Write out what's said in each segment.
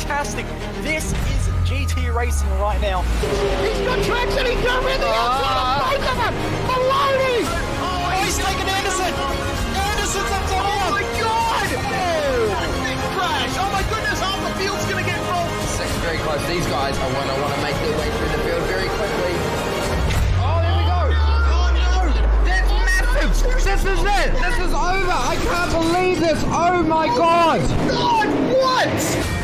fantastic. This is GT racing right now. He's got traction, he's got everything outside of both of them! Maloney! Oh, he's taken Anderson! Anderson's up top! Oh my God! Big crash! Oh my goodness, half the field's gonna get rolled! Second very close. These guys are want to make their way through the field very quickly. This is it! This is over! I can't believe this! Oh my God! God, what?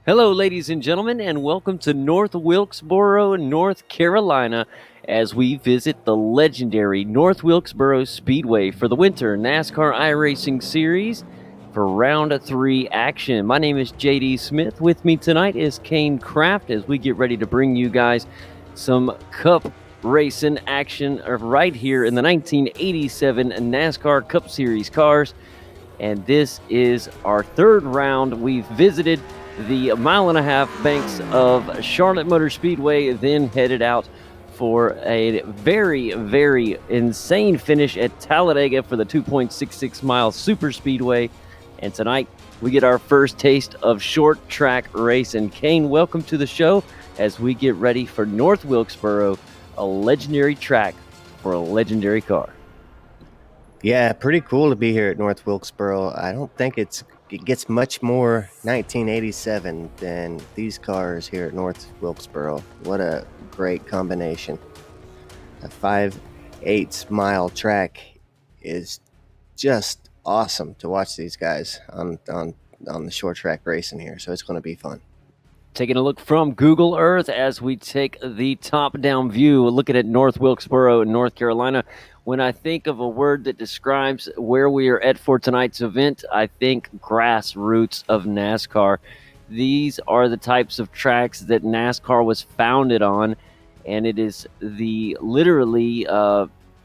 Hello, ladies and gentlemen, and welcome to North Wilkesboro, North Carolina, as we visit the legendary North Wilkesboro Speedway for the Winter NASCAR iRacing Series for Round 3 action. My name is JD Smith. With me tonight is Kane Kraft as we get ready to bring you guys some Cup racing action right here in the 1987 NASCAR Cup Series cars. And this is our third round. We've visited the 1.5 banks of Charlotte Motor Speedway, then headed out for a very, very insane finish at Talladega for the 2.66 mile super speedway. And tonight we get our first taste of short track racing. Kane, welcome to the show as we get ready for North Wilkesboro, a legendary track for a legendary car. Yeah, pretty cool to be here at North Wilkesboro. I don't think it gets much more 1987 than these cars here at North Wilkesboro. What a great combination. A 5/8 mile track is just awesome to watch these guys on the short track racing here. So it's going to be fun. Taking a look from Google Earth as we take the top-down view, looking at North Wilkesboro, North Carolina. When I think of a word that describes where we are at for tonight's event, I think grassroots of NASCAR. These are the types of tracks that NASCAR was founded on, and it is literally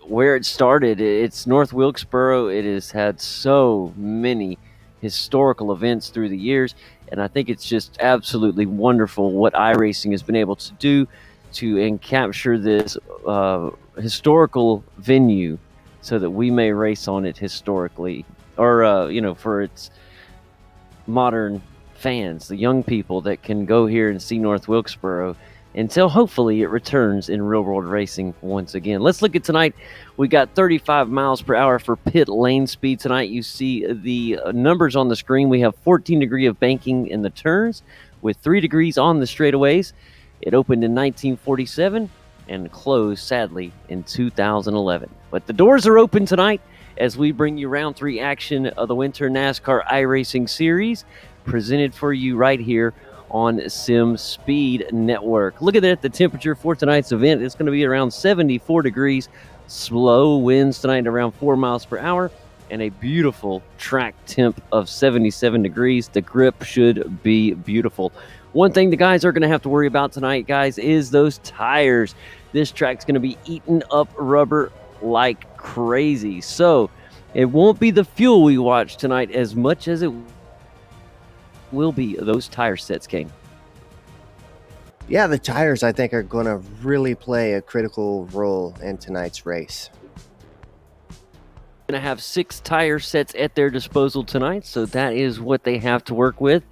where it started. It's North Wilkesboro. It has had so many historical events through the years, and I think it's just absolutely wonderful what iRacing has been able to do to capture this historical venue so that we may race on it historically, or for its modern fans, the young people that can go here and see North Wilkesboro until hopefully it returns in real world racing once again. Let's look at tonight. We got 35 miles per hour for pit lane speed tonight. You see the numbers on the screen. We have 14 degrees of banking in the turns with 3 degrees on the straightaways. It opened in 1947 and closed, sadly, in 2011. But the doors are open tonight as we bring you round 3 action of the Winter NASCAR iRacing Series, presented for you right here on Sim Speed Network. Look at that, the temperature for tonight's event. It's going to be around 74 degrees. Slow winds tonight around 4 miles per hour, and a beautiful track temp of 77 degrees. The grip should be beautiful. One thing the guys are going to have to worry about tonight, guys, is those tires. This track's going to be eating up rubber like crazy. So it won't be the fuel we watch tonight as much as it will be those tire sets, Kane. Yeah, the tires, I think, are going to really play a critical role in tonight's race. Going to have 6 tire sets at their disposal tonight, so that is what they have to work with.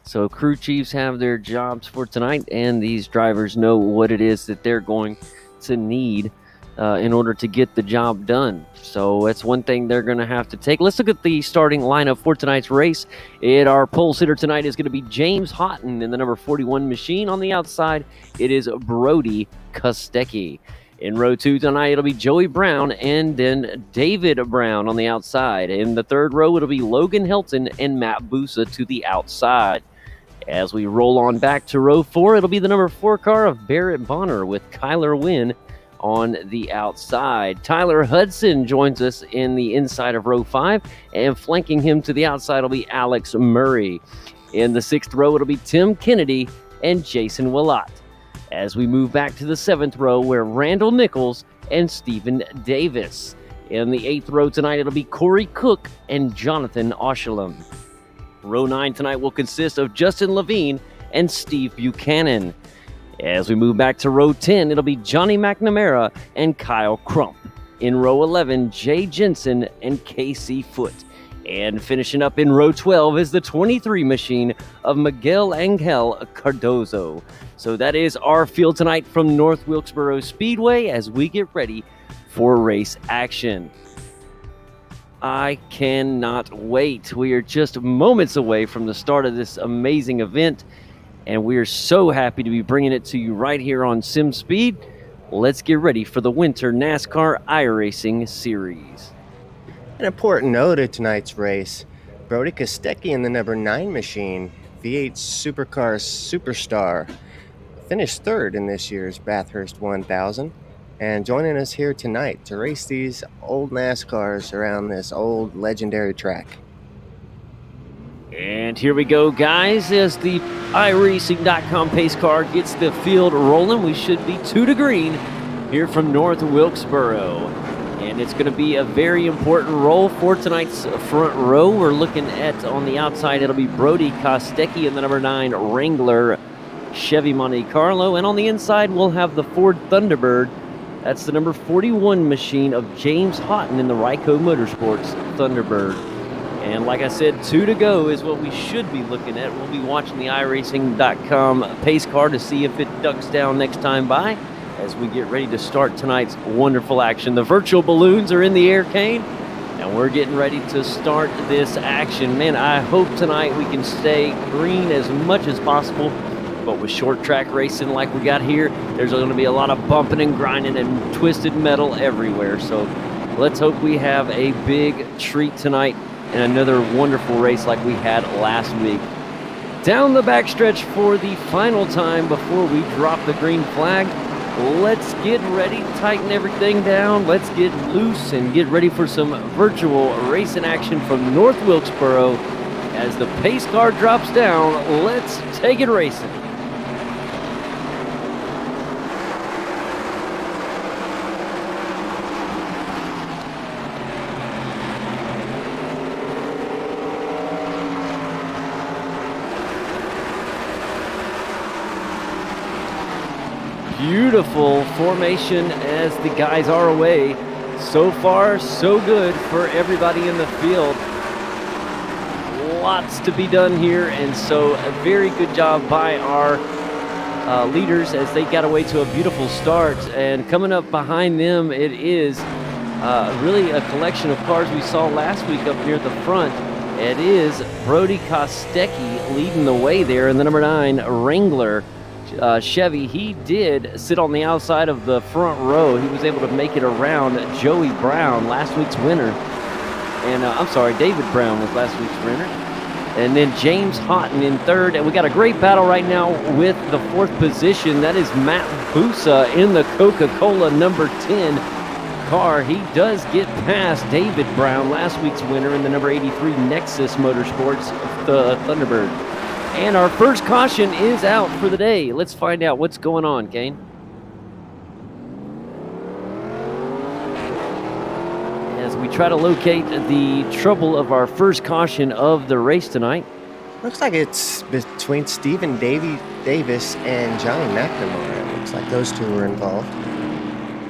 So crew chiefs have their jobs for tonight, and these drivers know what it is that they're going to need in order to get the job done. So that's one thing they're going to have to take. Let's look at the starting lineup for tonight's race. Our pole sitter tonight is going to be James Houghton in the number 41 machine. On the outside, it is Brody Kostecki. In row 2 tonight, it'll be Joey Brown and then David Brown on the outside. In the third row, it'll be Logan Helton and Matt Busa to the outside. As we roll on back to row 4, it'll be the number 4 car of Barrett Bonner with Kyler Wynn on the outside. Tyler Hudson joins us in the inside of row 5, and flanking him to the outside will be Alex Murray. In the 6th row, it'll be Tim Kennedy and Jason Willott. As we move back to the 7th row, where Randall Nichols and Stephen Davis. In the 8th row tonight, it'll be Corey Cook and Jonathan Oshalem. Row 9 tonight will consist of Justin Levine and Steve Buchanan. As we move back to row 10, it'll be Johnny McNamara and Kyle Crump. In row 11, Jay Jensen and Casey Foote. And finishing up in row 12 is the 23 machine of Miguel Angel Cardozo. So that is our field tonight from North Wilkesboro Speedway as we get ready for race action. I cannot wait. We are just moments away from the start of this amazing event, and we are so happy to be bringing it to you right here on Sim Speed. Let's get ready for the Winter NASCAR iRacing Series. An important note of tonight's race, Brody Kostecki in the number 9 machine, V8 Supercars Superstar, finished 3rd in this year's Bathurst 1000. And joining us here tonight to race these old NASCARs around this old legendary track. And here we go, guys, as the iRacing.com pace car gets the field rolling. We should be 2 to green here from North Wilkesboro. And it's going to be a very important role for tonight's front row. We're looking at, on the outside, it'll be Brody Kostecki in the number 9 Wrangler Chevy Monte Carlo. And on the inside, we'll have the Ford Thunderbird. That's the number 41 machine of James Houghton in the Ryco Motorsports Thunderbird. And like I said, 2 to go is what we should be looking at. We'll be watching the iRacing.com pace car to see if it ducks down next time by as we get ready to start tonight's wonderful action. The virtual balloons are in the air, Kane, and we're getting ready to start this action. Man, I hope tonight we can stay green as much as possible. But with short track racing like we got here, there's going to be a lot of bumping and grinding and twisted metal everywhere. So let's hope we have a big treat tonight and another wonderful race like we had last week. Down the backstretch for the final time before we drop the green flag. Let's get ready, tighten everything down. Let's get loose and get ready for some virtual racing action from North Wilkesboro. As the pace car drops down, let's take it racing. Beautiful formation as the guys are away. So far, so good for everybody in the field. lots to be done here, and so a very good job by our leaders as they got away to a beautiful start. And coming up behind them, it is really a collection of cars we saw last week up near the front. It is Brody Kostecki leading the way there in the number 9 Wrangler Chevy. He did sit on the outside of the front row. He was able to make it around Joey Brown, last week's winner. And I'm sorry, David Brown was last week's winner. And then James Houghton in third. And we got a great battle right now with the 4th position. That is Matt Busa in the Coca-Cola number 10 car. He does get past David Brown, last week's winner in the number 83 Nexus Motorsports, the Thunderbird. And our first caution is out for the day. Let's find out what's going on, Kane. As we try to locate the trouble of our first caution of the race tonight. Looks like it's between Stephen Davis and Johnny McNamara. Looks like those two were involved.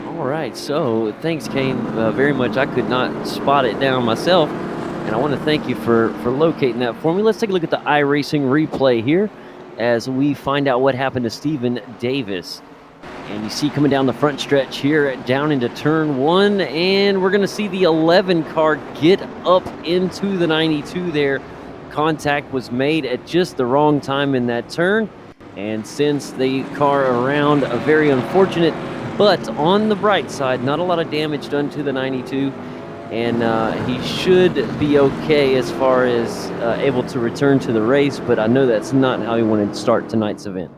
All right, so thanks, Kane, very much. I could not spot it down myself, and I want to thank you for locating that for me. Let's take a look at the iRacing replay here as we find out what happened to Stephen Davis. And you see coming down the front stretch here, down into turn 1, and we're going to see the 11 car get up into the 92 there. Contact was made at just the wrong time in that turn, and sends the car around. A very unfortunate, but on the bright side, not a lot of damage done to the 92, and he should be okay as far as able to return to the race, but I know that's not how he wanted to start tonight's event.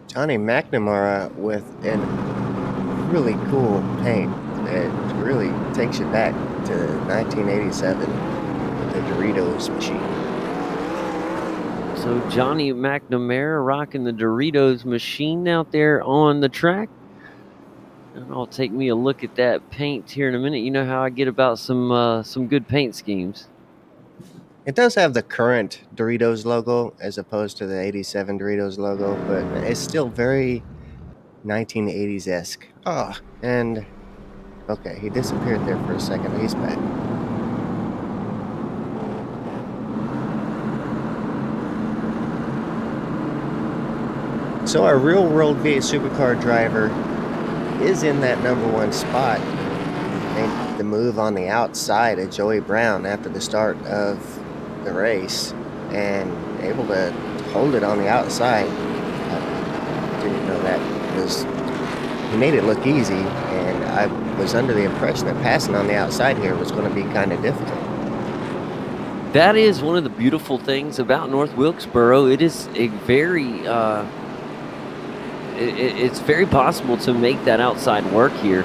Johnny McNamara with a really cool paint. It really takes you back to 1987, the Doritos machine. So Johnny McNamara rocking the Doritos machine out there on the track. And I'll take me a look at that paint here in a minute. You know how I get about some good paint schemes. It does have the current Doritos logo as opposed to the 87 Doritos logo, but it's still very 1980s-esque. Oh, and okay, he disappeared there for a second. He's back. So our real-world V8 supercar driver is in that number 1 spot. Made the move on the outside of Joey Brown after the start of the race and able to hold it on the outside. I didn't know that was, he made it look easy, and I was under the impression that passing on the outside here was going to be kind of difficult. That is one of the beautiful things about North Wilkesboro. It is a very it's very possible to make that outside work here.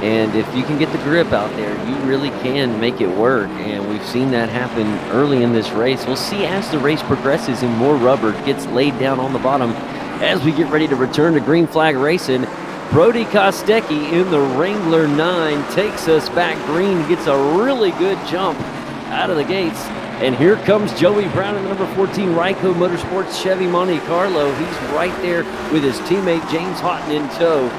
And if you can get the grip out there, you really can make it work. And we've seen that happen early in this race. We'll see as the race progresses and more rubber gets laid down on the bottom as we get ready to return to green flag racing. Brody Kostecki in the Wrangler 9 takes us back green, gets a really good jump out of the gates. And here comes Joey Brown in the number 14 Ryco Motorsports Chevy Monte Carlo. He's right there with his teammate James Houghton in tow.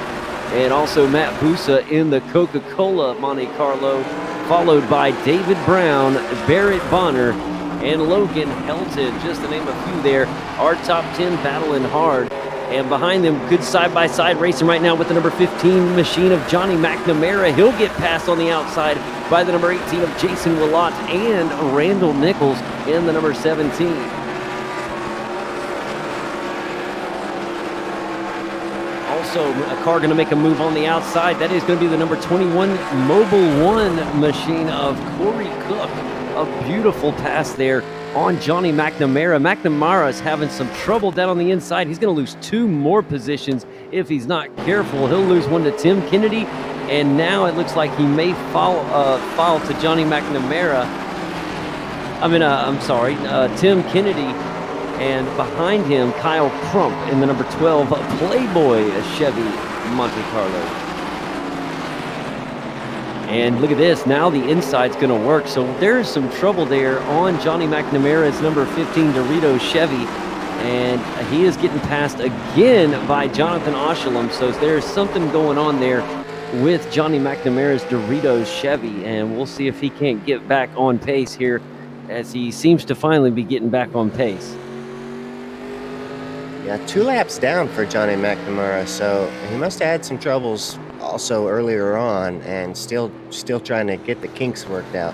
And also Matt Busa in the Coca-Cola Monte Carlo, followed by David Brown, Barrett Bonner, and Logan Helton, just to name a few there. Our top 10 battling hard. And behind them, good side-by-side racing right now with the number 15 machine of Johnny McNamara. He'll get passed on the outside by the number 18 of Jason Willott and Randall Nichols in the number 17. Also, a car going to make a move on the outside. That is going to be the number 21 Mobile One machine of Corey Cook. A beautiful pass there on Johnny McNamara. McNamara is having some trouble down on the inside. He's going to lose 2 more positions if he's not careful. He'll lose one to Tim Kennedy, and now it looks like he may fall to Johnny McNamara. Tim Kennedy. And behind him, Kyle Crump in the number 12 Playboy Chevy Monte Carlo. And look at this. Now the inside's going to work. So there's some trouble there on Johnny McNamara's number 15 Doritos Chevy. And he is getting passed again by Jonathan Oshalem. So there's something going on there with Johnny McNamara's Doritos Chevy, and we'll see if he can't get back on pace here, as he seems to finally be getting back on pace. Yeah, 2 laps down for Johnny McNamara, so he must have had some troubles also earlier on, and still trying to get the kinks worked out.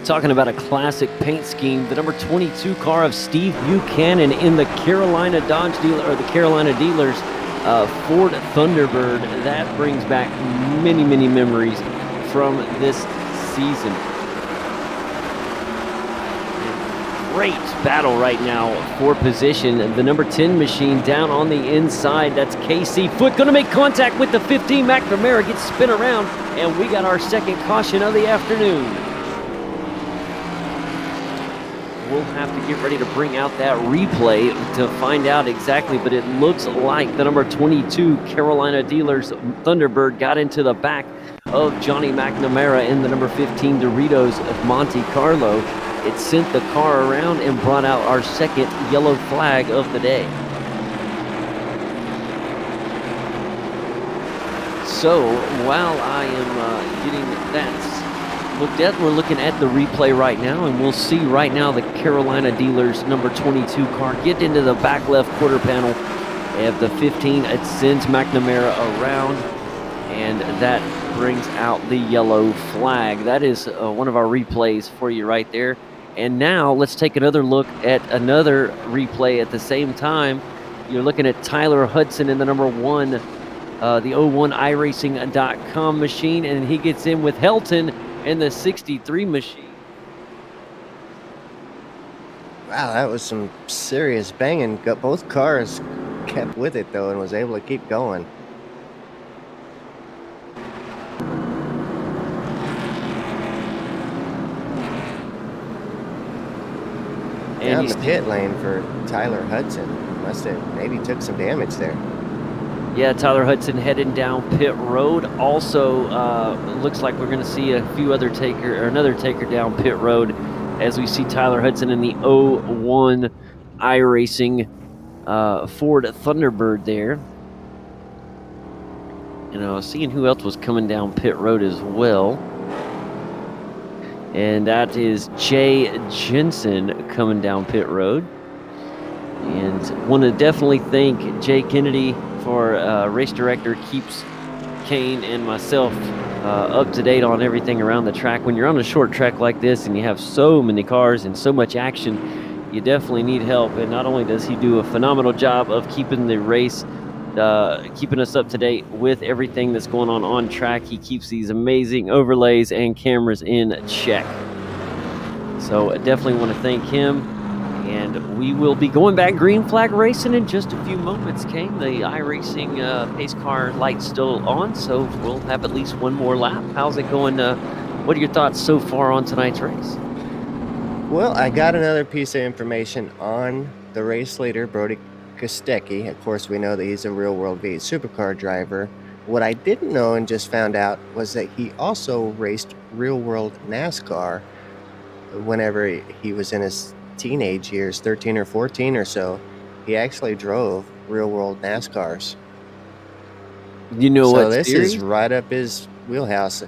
Talking about a classic paint scheme, the number 22 car of Steve Buchanan in the Carolina Carolina dealers Ford Thunderbird. That brings back many memories from this season. Great battle right now for position. The number 10 machine down on the inside. That's KC Foot going to make contact with the 15. McNamara gets spin around, and we got our second caution of the afternoon. We'll have to get ready to bring out that replay to find out exactly, but it looks like the number 22 Carolina dealers Thunderbird got into the back of Johnny McNamara in the number 15 Doritos of Monte Carlo. It sent the car around and brought out our second yellow flag of the day. So while I am getting that looked at, we're looking at the replay right now, and we'll see right now the Carolina dealers number 22 car get into the back left quarter panel of the 15. It sends McNamara around, and that brings out the yellow flag. That is one of our replays for you right there. And now let's take another look at another replay at the same time. You're looking at Tyler Hudson in the number 1, the 01 iRacing.com machine, and he gets in with Helton in the 63 machine. Wow, that was some serious banging. Both cars kept with it, though, and was able to keep going. Down the pit lane for Tyler Hudson. Must have maybe took some damage there. Yeah, Tyler Hudson heading down pit road. Also, looks like we're going to see another taker down pit road, as we see Tyler Hudson in the 01 iRacing Ford Thunderbird there. Seeing who else was coming down pit road as well. And that is Jay Jensen coming down pit road. And want to definitely thank Jay Kennedy for race director, keeps Kane and myself up to date on everything around the track. When you're on a short track like this and you have so many cars and so much action, you definitely need help. And not only does he do a phenomenal job of keeping the race, keeping us up to date with everything that's going on track, he keeps these amazing overlays and cameras in check. So I definitely want to thank him. And we will be going back green flag racing in just a few moments, Kane. The iRacing pace car light's still on, so we'll have at least one more lap. How's it going? What are your thoughts so far on tonight's race? Well, I got another piece of information on the race leader, Brody Kostecki. Of course, we know that he's a Real World V8 supercar driver. What I didn't know and just found out was that he also raced Real World NASCAR whenever he was in his teenage years, 13 or 14 or so. He actually drove Real World NASCARs. What this series? is right up his wheelhouse.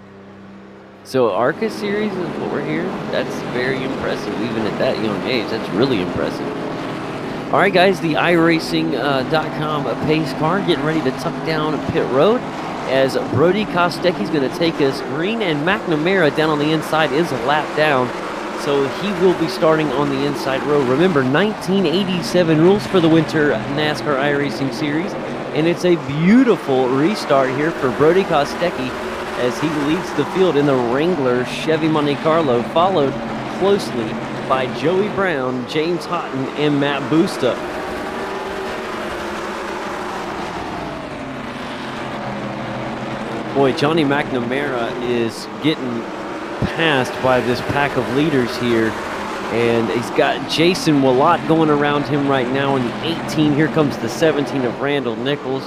So ARCA series is what we're hearing. That's very impressive, even at that young age. That's really impressive. All right, guys, the iRacing.com pace car getting ready to tuck down pit road, as Brody Kostecki's going to take us green, and McNamara down on the inside is a lap down. So he will be starting on the inside row. Remember, 1987 rules for the Winter NASCAR iRacing Series. And it's a beautiful restart here for Brody Kostecki, as he leads the field in the Wrangler Chevy Monte Carlo, followed closely by Joey Brown, James Houghton, and Matt Busta. Boy, Johnny McNamara is getting passed by this pack of leaders here, and he's got Jason Willott going around him right now in the 18. Here comes the 17 of Randall Nichols.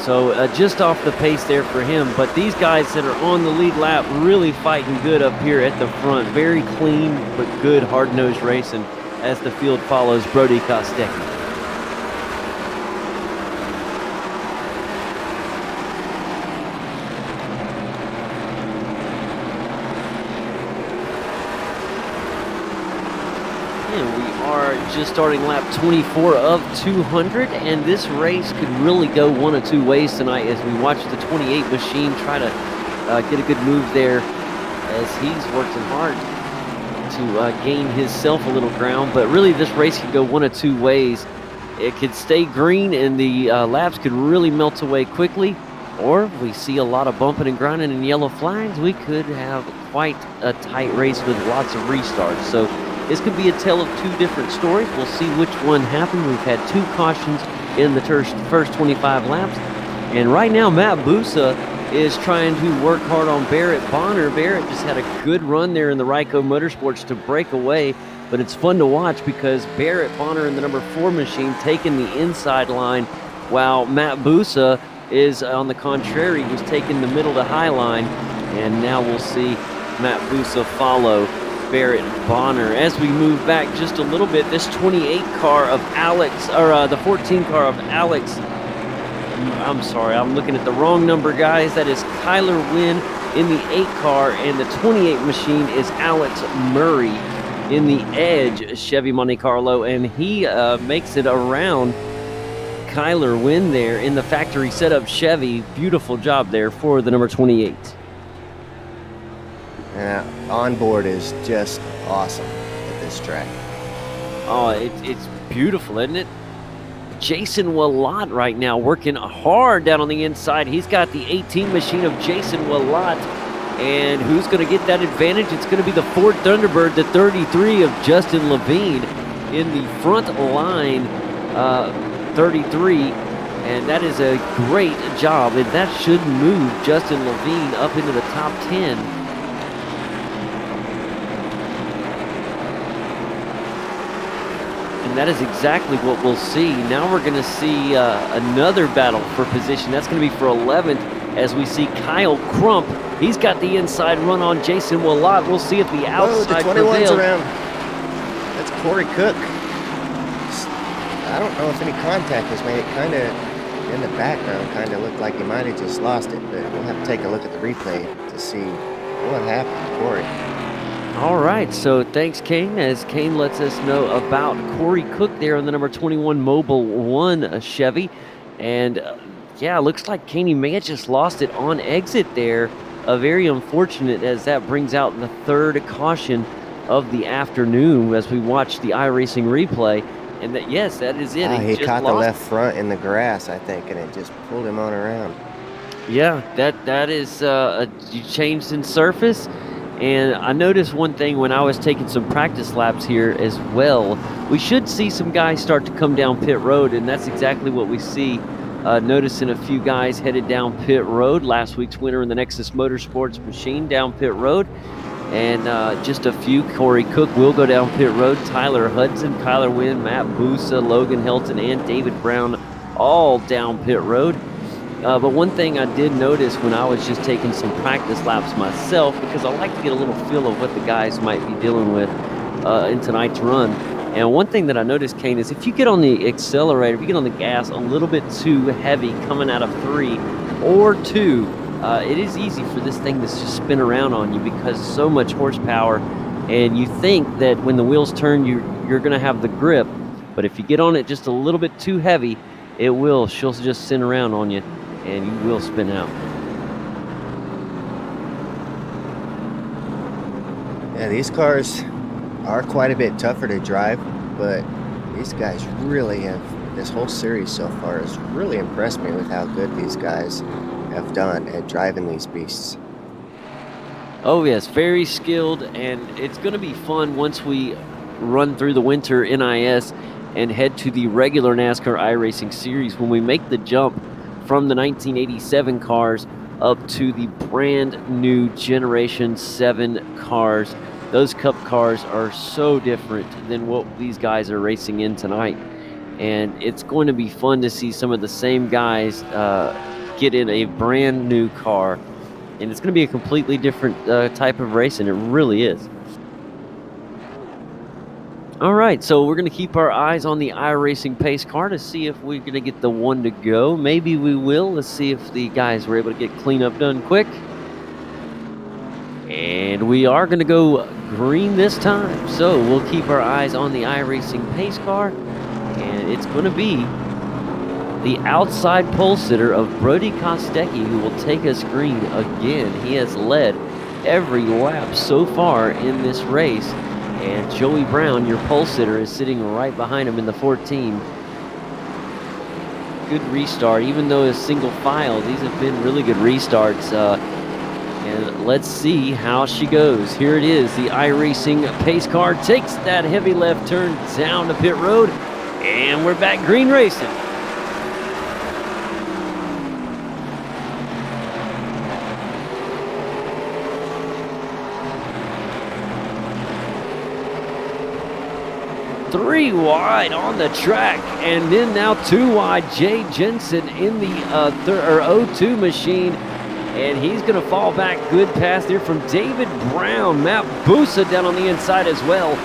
So just off the pace there for him, but these guys that are on the lead lap really fighting good up here at the front. Very clean but good hard-nosed racing as the field follows Brody Kostecki. just starting lap 24 of 200, and this race could really go one of two ways tonight as we watch the 28 machine try to get a good move there as he's working hard to gain himself a little ground. But really, this race could go one of two ways. It could stay green and the laps could really melt away quickly, or we see a lot of bumping and grinding and yellow flags. We could have quite a tight race with lots of restarts. So this could be a tale of two different stories. We'll see which one happened. We've had two cautions in the first 25 laps. And right now, Matt Busa is trying to work hard on Barrett Bonner. Barrett just had a good run there in the Ryco Motorsports to break away. But it's fun to watch because Barrett Bonner in the number 4 machine taking the inside line, while Matt Busa is, on the contrary, was taking the middle to high line. And now we'll see Matt Busa follow Barrett Bonner. As we move back just a little bit, this 28 car of Alex, or the 14 car of Alex, I'm sorry, I'm looking at the wrong number, guys. That is Kyler Wynn in the 8 car, and the 28 machine is Alex Murray in the Edge Chevy Monte Carlo, and he makes it around Kyler Wynn there in the factory setup Chevy. Beautiful job there for the number 28. Onboard is just awesome at this track. Oh, it's beautiful, isn't it? Jason Willott right now working hard down on the inside. He's got the 18 machine of Jason Willott. And who's going to get that advantage? It's going to be the Ford Thunderbird, the 33 of Justin Levine in the front line, 33. And that is a great job. And that should move Justin Levine up into the top 10. And that is exactly what we'll see. Now we're going to see another battle for position. That's going to be for 11th as we see Kyle Crump. He's got the inside run on Jason Willott. We'll see if the outside the 21's prevails. around. That's Corey Cook. I don't know if any contact was made. It kind of, in the background, kind of looked like he might have just lost it, but we'll have to take a look at the replay to see what happened to Corey. All right, so thanks, Kane, as Kane lets us know about Corey Cook there on the number 21 Mobile 1 Chevy. And yeah, looks like Kane may have just lost it on exit there. Very unfortunate, as that brings out the third caution of the afternoon as we watch the iRacing replay. And that, yes, that is it. He caught the left front in the grass, I think, and it just pulled him on around. Yeah, that is you changed in surface. And I noticed one thing when I was taking some practice laps here as well. We should see some guys start to come down pit road, and that's exactly what we see. Noticing a few guys headed down pit road. Last week's winner in the Nexus Motorsports machine down pit road. And just a few. Corey Cook will go down pit road. Tyler Hudson, Kyler Wynn, Matt Busa, Logan Helton, and David Brown all down pit road. But one thing I did notice when I was just taking some practice laps myself, because I like to get a little feel of what the guys might be dealing with in tonight's run. And one thing that I noticed, Kane, is if you get on the accelerator, if you get on the gas a little bit too heavy coming out of 3 or 2, it is easy for this thing to just spin around on you because so much horsepower. And you think that when the wheels turn, you're going to have the grip. But if you get on it just a little bit too heavy, she'll just spin around on you, and you will spin out. Yeah, these cars are quite a bit tougher to drive, but these guys really have, this whole series so far has really impressed me with how good these guys have done at driving these beasts. Oh yes, very skilled, and it's going to be fun once we run through the Winter NiS and head to the regular NASCAR iRacing series when we make the jump from the 1987 cars up to the brand new Generation 7 cars. Those Cup cars are so different than what these guys are racing in tonight. And it's going to be fun to see some of the same guys get in a brand new car. And it's going to be a completely different type of racing. It really is. All right, so we're going to keep our eyes on the iRacing pace car to see if we're going to get the one to go. Maybe we will. Let's see if the guys were able to get cleanup done quick. And we are going to go green this time. So we'll keep our eyes on the iRacing pace car. And it's going to be the outside pole sitter of Brody Kostecki who will take us green again. He has led every lap so far in this race. And Joey Brown, your pole sitter, is sitting right behind him in the 14. Good restart, even though it's single file. These have been really good restarts. And let's see how she goes. Here it is. The iRacing pace car takes that heavy left turn down to pit road. And we're back green racing. Three wide on the track, and then now 2 wide. Jay Jensen in the O2 machine, and he's going to fall back. Good pass there from David Brown. Matt Busa down on the inside as well.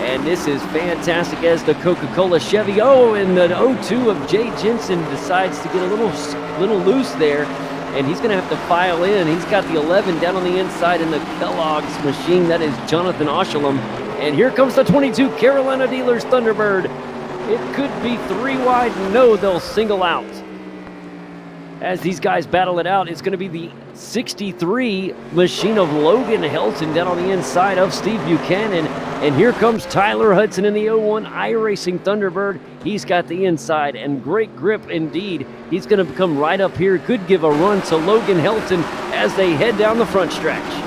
And this is fantastic as the Coca-Cola Chevy. Oh, and the O2 of Jay Jensen decides to get a little loose there, and he's going to have to file in. He's got the 11 down on the inside in the Kellogg's machine. That is Jonathan Oshalom. And here comes the 22 Carolina Dealers Thunderbird. It could be 3 wide. No, they'll single out. As these guys battle it out, it's going to be the 63 machine of Logan Helton down on the inside of Steve Buchanan. And here comes Tyler Hudson in the 01 iRacing Thunderbird. He's got the inside, and great grip indeed. He's going to come right up here. Could give a run to Logan Helton as they head down the front stretch.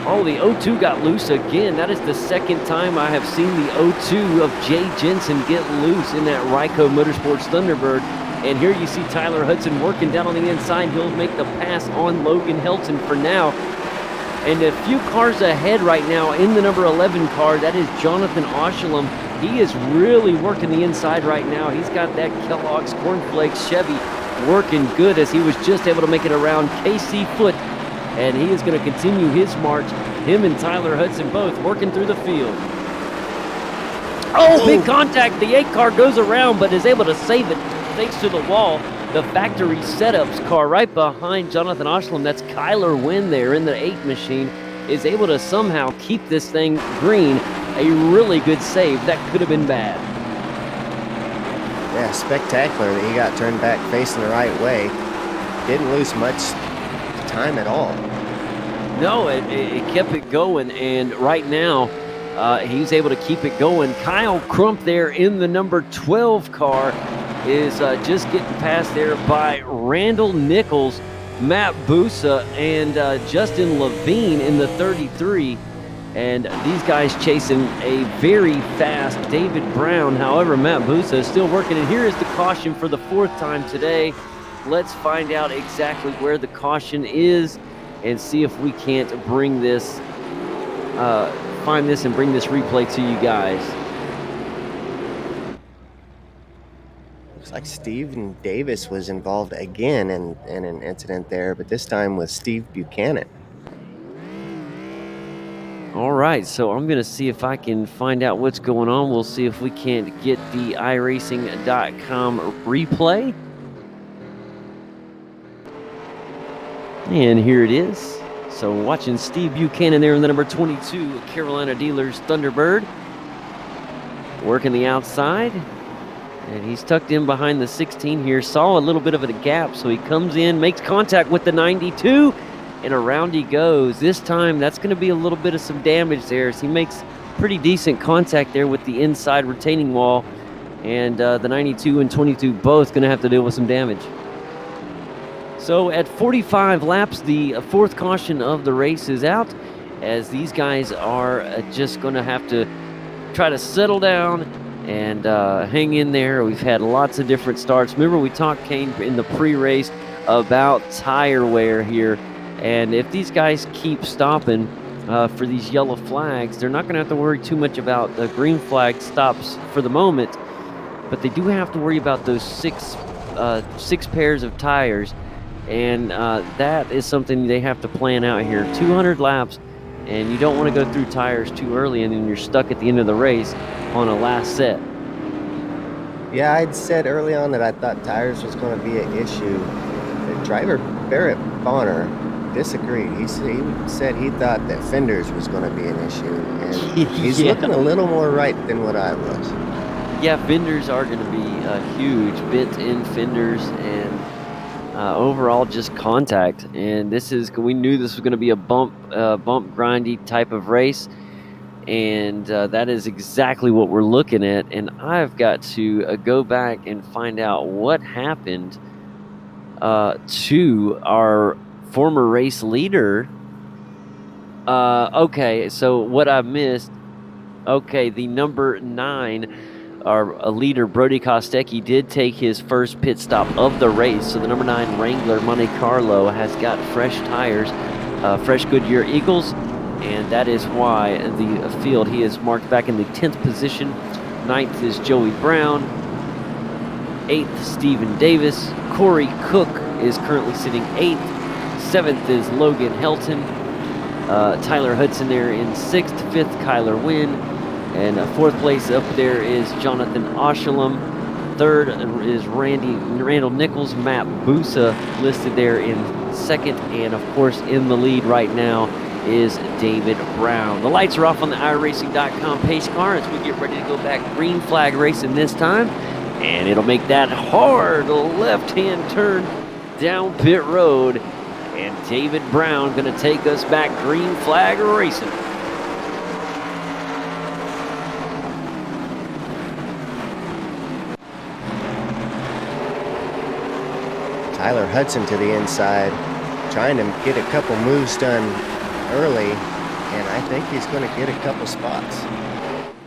Oh, the O2 got loose again. That is the second time I have seen the O2 of Jay Jensen get loose in that Ryco Motorsports Thunderbird. And here you see Tyler Hudson working down on the inside. He'll make the pass on Logan Helton for now. And a few cars ahead right now in the number 11 car, that is Jonathan Oshalom. He is really working the inside right now. He's got that Kellogg's Cornflakes Chevy working good as he was just able to make it around Casey Foote. And he is going to continue his march. Him and Tyler Hudson both working through the field. Oh, big contact. The 8 car goes around but is able to save it thanks to the wall. The factory setups car right behind Jonathan Oshalom. That's Kyler Wynn there in the 8 machine. Is able to somehow keep this thing green. A really good save. That could have been bad. Yeah, spectacular that he got turned back facing the right way. Didn't lose much time at all. No, it kept it going, and right now he's able to keep it going. Kyle Crump there in the number 12 car is just getting passed there by Randall Nichols, Matt Busa, and Justin Levine in the 33. And these guys chasing a very fast David Brown. However, Matt Busa is still working, and here is the caution for the 4th time today. Let's find out exactly where the caution is and see if we can't bring this, find this and bring this replay to you guys. Looks like Steven Davis was involved again in an incident there, but this time with Steve Buchanan. All right, so I'm going to see if I can find out what's going on. We'll see if we can't get the iRacing.com replay. And here it is. So watching Steve Buchanan there in the number 22 Carolina Dealers Thunderbird. Working the outside. And he's tucked in behind the 16 here. Saw a little bit of a gap, so he comes in, makes contact with the 92, and around he goes. This time, that's going to be a little bit of some damage there. So he makes pretty decent contact there with the inside retaining wall. And the 92 and 22 both going to have to deal with some damage. So at 45 laps, the 4th caution of the race is out, as these guys are just going to have to try to settle down and hang in there. We've had lots of different starts. Remember, we talked, Kane, in the pre-race about tire wear here, and if these guys keep stopping for these yellow flags, they're not going to have to worry too much about the green flag stops for the moment, but they do have to worry about those six pairs of tires. And that is something they have to plan out here. 200 laps, and you don't want to go through tires too early, and then you're stuck at the end of the race on a last set. Yeah, I'd said early on that I thought tires was going to be an issue. The driver, Barrett Bonner, disagreed. He said he thought that fenders was going to be an issue, and he's Yeah. looking a little more right than what I was. Yeah, fenders are going to be huge. Bent-in fenders and overall just contact. And we knew this was going to be a bump grindy type of race, and that is exactly what we're looking at. And I've got to go back and find out what happened to our former race leader. Okay, so what I missed. Okay, the number 9. Our leader, Brody Kostecki, did take his first pit stop of the race. So the number 9 Wrangler Monte Carlo has got fresh tires, fresh Goodyear Eagles, and that is why the field, he is marked back in the 10th position. 9th is Joey Brown. 8th, Stephen Davis. Corey Cook is currently sitting 8th. 7th is Logan Helton. Tyler Hudson there in 6th. 5th, Kyler Wynn. And 4th place up there is Jonathan Oshalom. 3rd is Randall Nichols. Matt Busa listed there in 2nd. And, of course, in the lead right now is David Brown. The lights are off on the iRacing.com pace car as we get ready to go back green flag racing this time. And it'll make that hard left-hand turn down pit road. And David Brown going to take us back green flag racing. Tyler Hudson to the inside, trying to get a couple moves done early, and I think he's going to get a couple spots.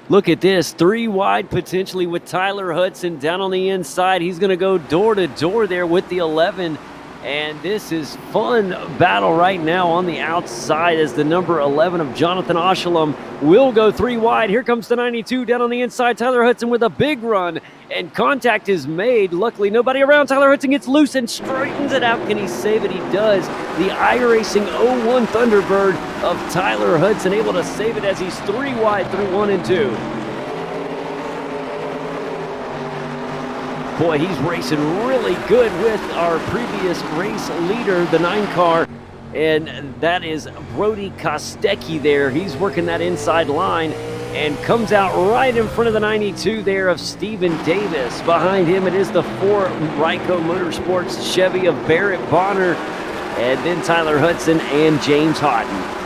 Look at this, 3 wide potentially with Tyler Hudson down on the inside. He's going to go door to door there with the 11. And this is fun battle right now on the outside as the number 11 of Jonathan Oshalom will go 3 wide. Here comes the 92 down on the inside. Tyler Hudson with a big run, and contact is made. Luckily, nobody around. Tyler Hudson gets loose and straightens it out. Can he save it? He does. The iRacing 01 Thunderbird of Tyler Hudson able to save it as he's 3 wide through 1 and 2. Boy, he's racing really good with our previous race leader, the 9 car, and that is Brody Kostecki there. He's working that inside line and comes out right in front of the 92 there of Stephen Davis. Behind him, it is the 4 Ryco Motorsports Chevy of Barrett Bonner, and then Tyler Hudson and James Houghton.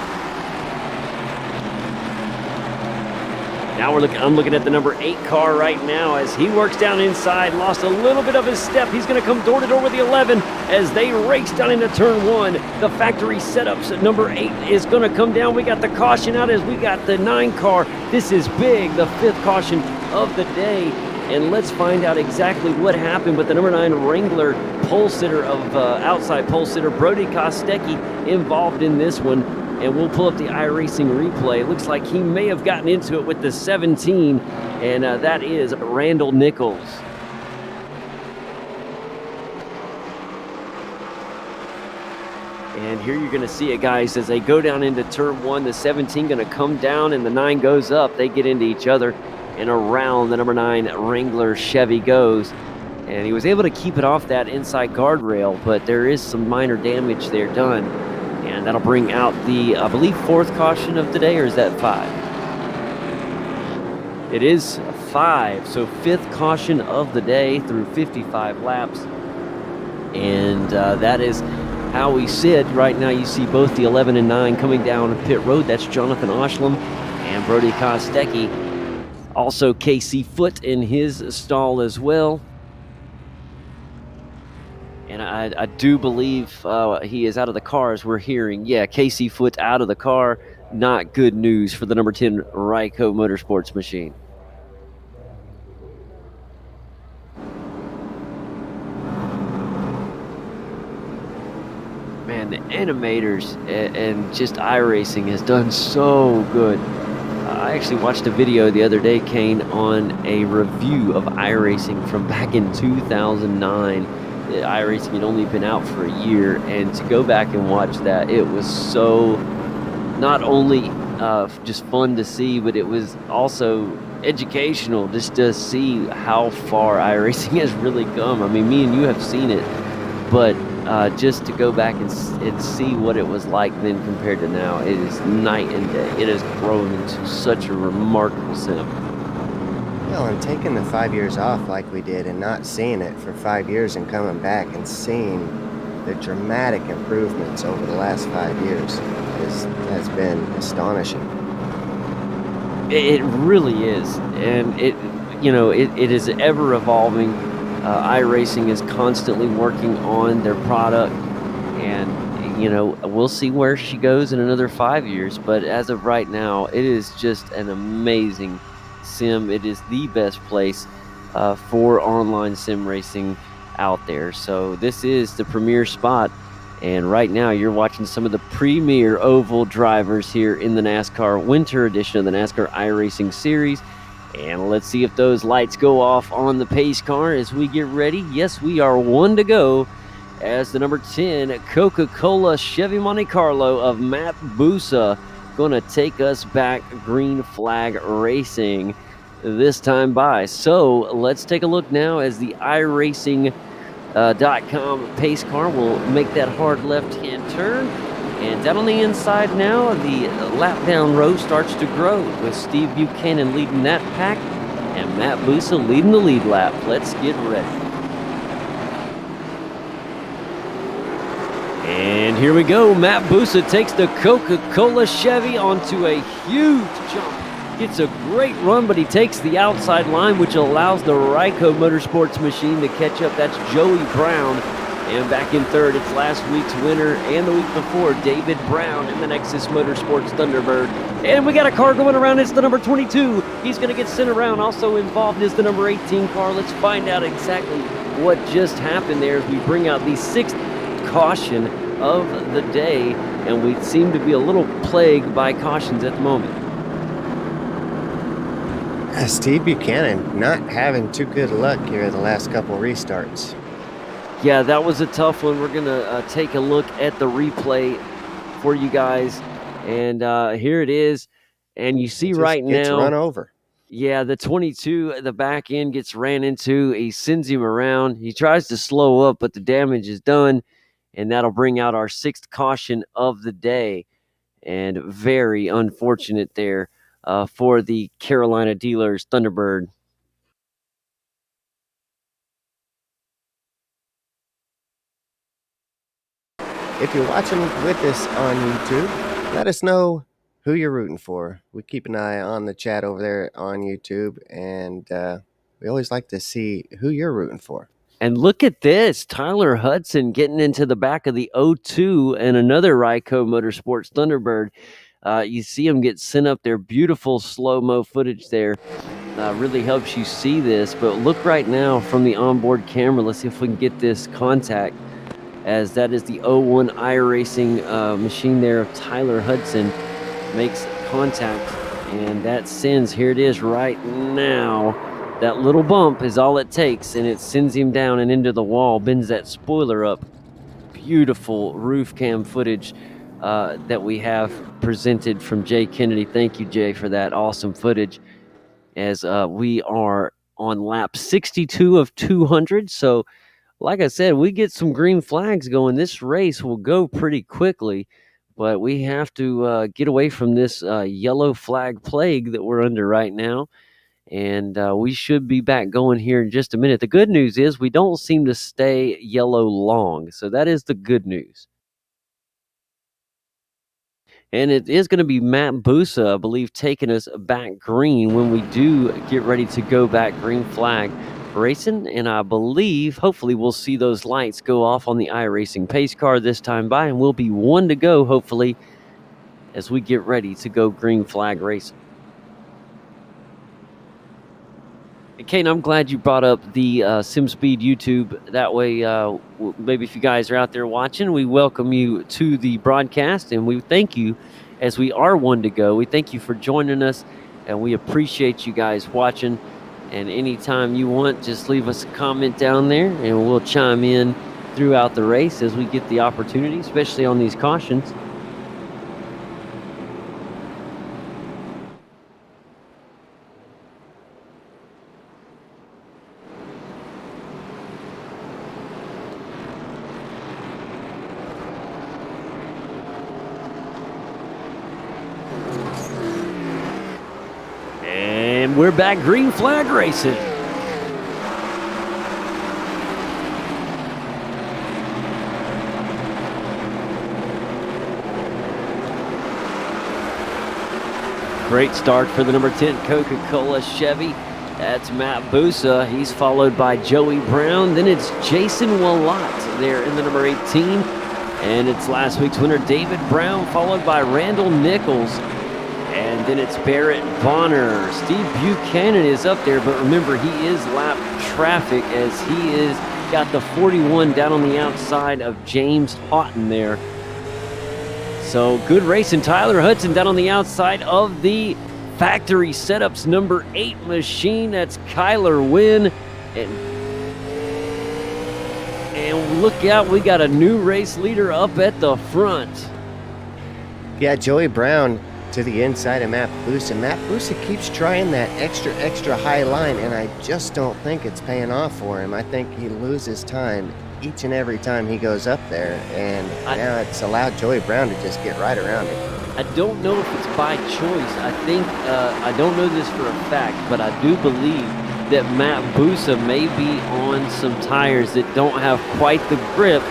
Now I'm looking at the number 8 car right now as he works down inside, lost a little bit of his step. He's going to come door to door with the 11 as they race down into turn 1. The factory setups at number 8 is going to come down. We got the caution out as we got the 9 car. This is big, the 5th caution of the day. And let's find out exactly what happened. But the number 9 Wrangler pole sitter of outside pole sitter Brody Kostecki involved in this one. And we'll pull up the iRacing replay. It looks like he may have gotten into it with the 17, and that is Randall Nichols. And here you're going to see it, guys, as they go down into turn 1. The 17 going to come down, and the 9 goes up. They get into each other, and around the number 9 Wrangler Chevy goes. And he was able to keep it off that inside guardrail, but there is some minor damage there done. And that'll bring out the, I believe, 4th caution of the day, or is that 5? It is 5, so 5th caution of the day through 55 laps. And that is how we sit. Right now you see both the 11 and 9 coming down pit road. That's Jonathan Oshalom and Brody Kostecki. Also Casey Foote in his stall as well. And I do believe he is out of the car as we're hearing. Yeah, Casey Foote out of the car. Not good news for the number 10 Ryco Motorsports machine. Man, the animators and just iRacing has done so good. I actually watched a video the other day, Kane, on a review of iRacing from back in 2009. iRacing had only been out for a year, and to go back and watch that, it was so not only just fun to see, but it was also educational just to see how far iRacing has really come. I mean, me and you have seen it, but just to go back and see what it was like then compared to now. It is night and day. It has grown into such a remarkable sim. Well, and taking the 5 years off like we did and not seeing it for 5 years and coming back and seeing the dramatic improvements over the last 5 years has been astonishing. It really is, and it is ever evolving. iRacing is constantly working on their product, and we'll see where she goes in another 5 years. But as of right now, it is just an amazing sim. It is the best place for online sim racing out there. So this is the premier spot. And right now, you're watching some of the premier oval drivers here in the NASCAR Winter Edition of the NASCAR iRacing Series. And let's see if those lights go off on the pace car as we get ready. Yes, we are one to go as the number 10 Coca-Cola Chevy Monte Carlo of Matt Busa going to take us back green flag racing this time by. So let's take a look now as the iRacing .com pace car will make that hard left-hand turn. And down on the inside now, the lap down row starts to grow with Steve Buchanan leading that pack and Matt Busa leading the lead lap. Let's get ready. And here we go. Matt Busa takes the Coca-Cola Chevy onto a huge jump. Gets a great run, but he takes the outside line, which allows the Ryco Motorsports machine to catch up. That's Joey Brown. And back in third, it's last week's winner and the week before, David Brown in the Nexus Motorsports Thunderbird. And we got a car going around. It's the number 22. He's going to get sent around. Also involved is the number 18 car. Let's find out exactly what just happened there as we bring out the sixth caution of the day. And we seem to be a little plagued by cautions at the moment. Steve Buchanan not having too good luck here the last couple restarts. Yeah, that was a tough one. We're going to take a look at the replay for you guys. And here it is. And you see right gets now. Run over. Yeah, the 22 at the back end gets ran into. He sends him around. He tries to slow up, but the damage is done. And that'll bring out our sixth caution of the day. And very unfortunate there for the Carolina Dealers Thunderbird. If you're watching with us on YouTube, let us know who you're rooting for. We keep an eye on the chat over there on YouTube, and we always like to see who you're rooting for. And look at this, Tyler Hudson getting into the back of the 02 and another Ryco Motorsports Thunderbird. You see him get sent up there. Beautiful slow-mo footage there. Really helps you see this. But look right now from the onboard camera. Let's see if we can get this contact, as that is the 01 iRacing machine there of Tyler Hudson. Makes contact, and that sends, here it is right now. That little bump is all it takes, and it sends him down and into the wall, bends that spoiler up. Beautiful roof cam footage that we have presented from Jay Kennedy. Thank you, Jay, for that awesome footage, as we are on lap 62 of 200. So like I said, we get some green flags going. This race will go pretty quickly, but we have to get away from this yellow flag plague that we're under right now. And we should be back going here in just a minute. The good news is we don't seem to stay yellow long. So that is the good news. And it is going to be Matt Busa, I believe, taking us back green when we do get ready to go back green flag racing. And I believe, hopefully, we'll see those lights go off on the iRacing pace car this time by, and we'll be one to go, hopefully, as we get ready to go green flag racing. Kane, I'm glad you brought up the SimSpeed YouTube. That way, maybe if you guys are out there watching, we welcome you to the broadcast, and we thank you as we are one to go. We thank you for joining us, and we appreciate you guys watching. And anytime you want, just leave us a comment down there, and we'll chime in throughout the race as we get the opportunity, especially on these cautions. And we're back green flag racing. Great start for the number 10 Coca-Cola Chevy. That's Matt Busa. He's followed by Joey Brown. Then it's Jason Willott there in the number 18. And it's last week's winner, David Brown, followed by Randall Nichols. And then it's Barrett Bonner. Steve Buchanan is up there, but remember, he is lap traffic as he is got the 41 down on the outside of James Houghton there. So good racing. Tyler Hudson down on the outside of the factory setups number 8 machine. That's Kyler Wynn. And look out, we got a new race leader up at the front. Yeah, Joey Brown to the inside of Matt Busa. Matt Busa keeps trying that extra high line, and I just don't think it's paying off for him. I think he loses time each and every time he goes up there, and now it's allowed Joey Brown to just get right around him. I don't know if it's by choice. I think, I don't know this for a fact, but I do believe that Matt Busa may be on some tires that don't have quite the grip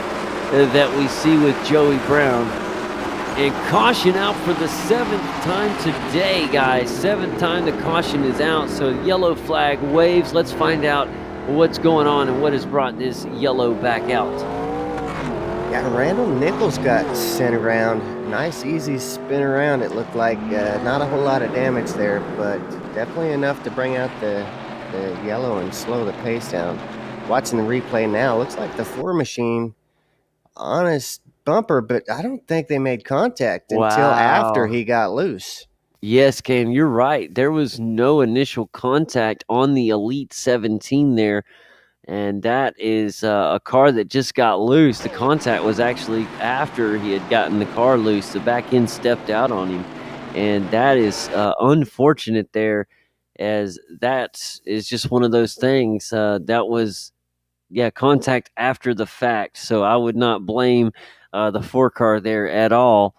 that we see with Joey Brown. And caution out for the 7th time today, guys. 7th time the caution is out, so yellow flag waves. Let's find out what's going on and what has brought this yellow back out. Yeah, Randall Nichols got sent around. Nice, easy spin around. It looked like not a whole lot of damage there, but definitely enough to bring out the yellow and slow the pace down. Watching the replay now, looks like the 4 machine on his bumper, but I don't think they made contact until after he got loose. Yes, Cam, you're right. There was no initial contact on the Elite 17 there, and that is a car that just got loose. The contact was actually after he had gotten the car loose. The back end stepped out on him, and that is unfortunate there, as that is just one of those things. That was, contact after the fact, so I would not blame the 4 car there at all.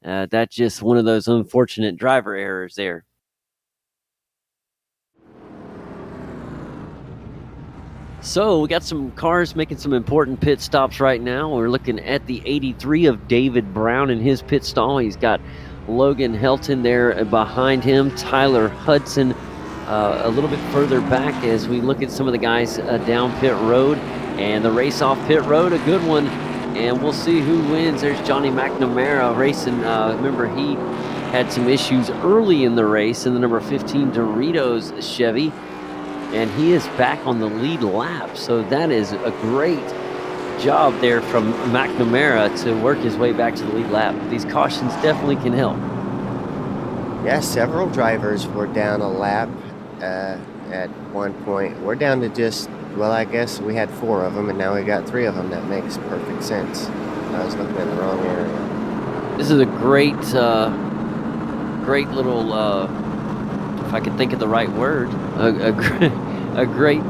That's just one of those unfortunate driver errors there. So we got some cars making some important pit stops right now. We're looking at the 83 of David Brown in his pit stall. He's got Logan Helton there behind him, Tyler Hudson a little bit further back as we look at some of the guys down pit road. And the race off pit road, a good one. And we'll see who wins. There's Johnny McNamara racing. Remember, he had some issues early in the race in the number 15 Doritos Chevy. And he is back on the lead lap. So that is a great job there from McNamara to work his way back to the lead lap. These cautions definitely can help. Yeah, several drivers were down a lap at one point. We're down to just, well, I guess we had 4 of them, and now we got 3 of them. That makes perfect sense. I was looking in the wrong area. This is a great little, if I could think of the right word, a great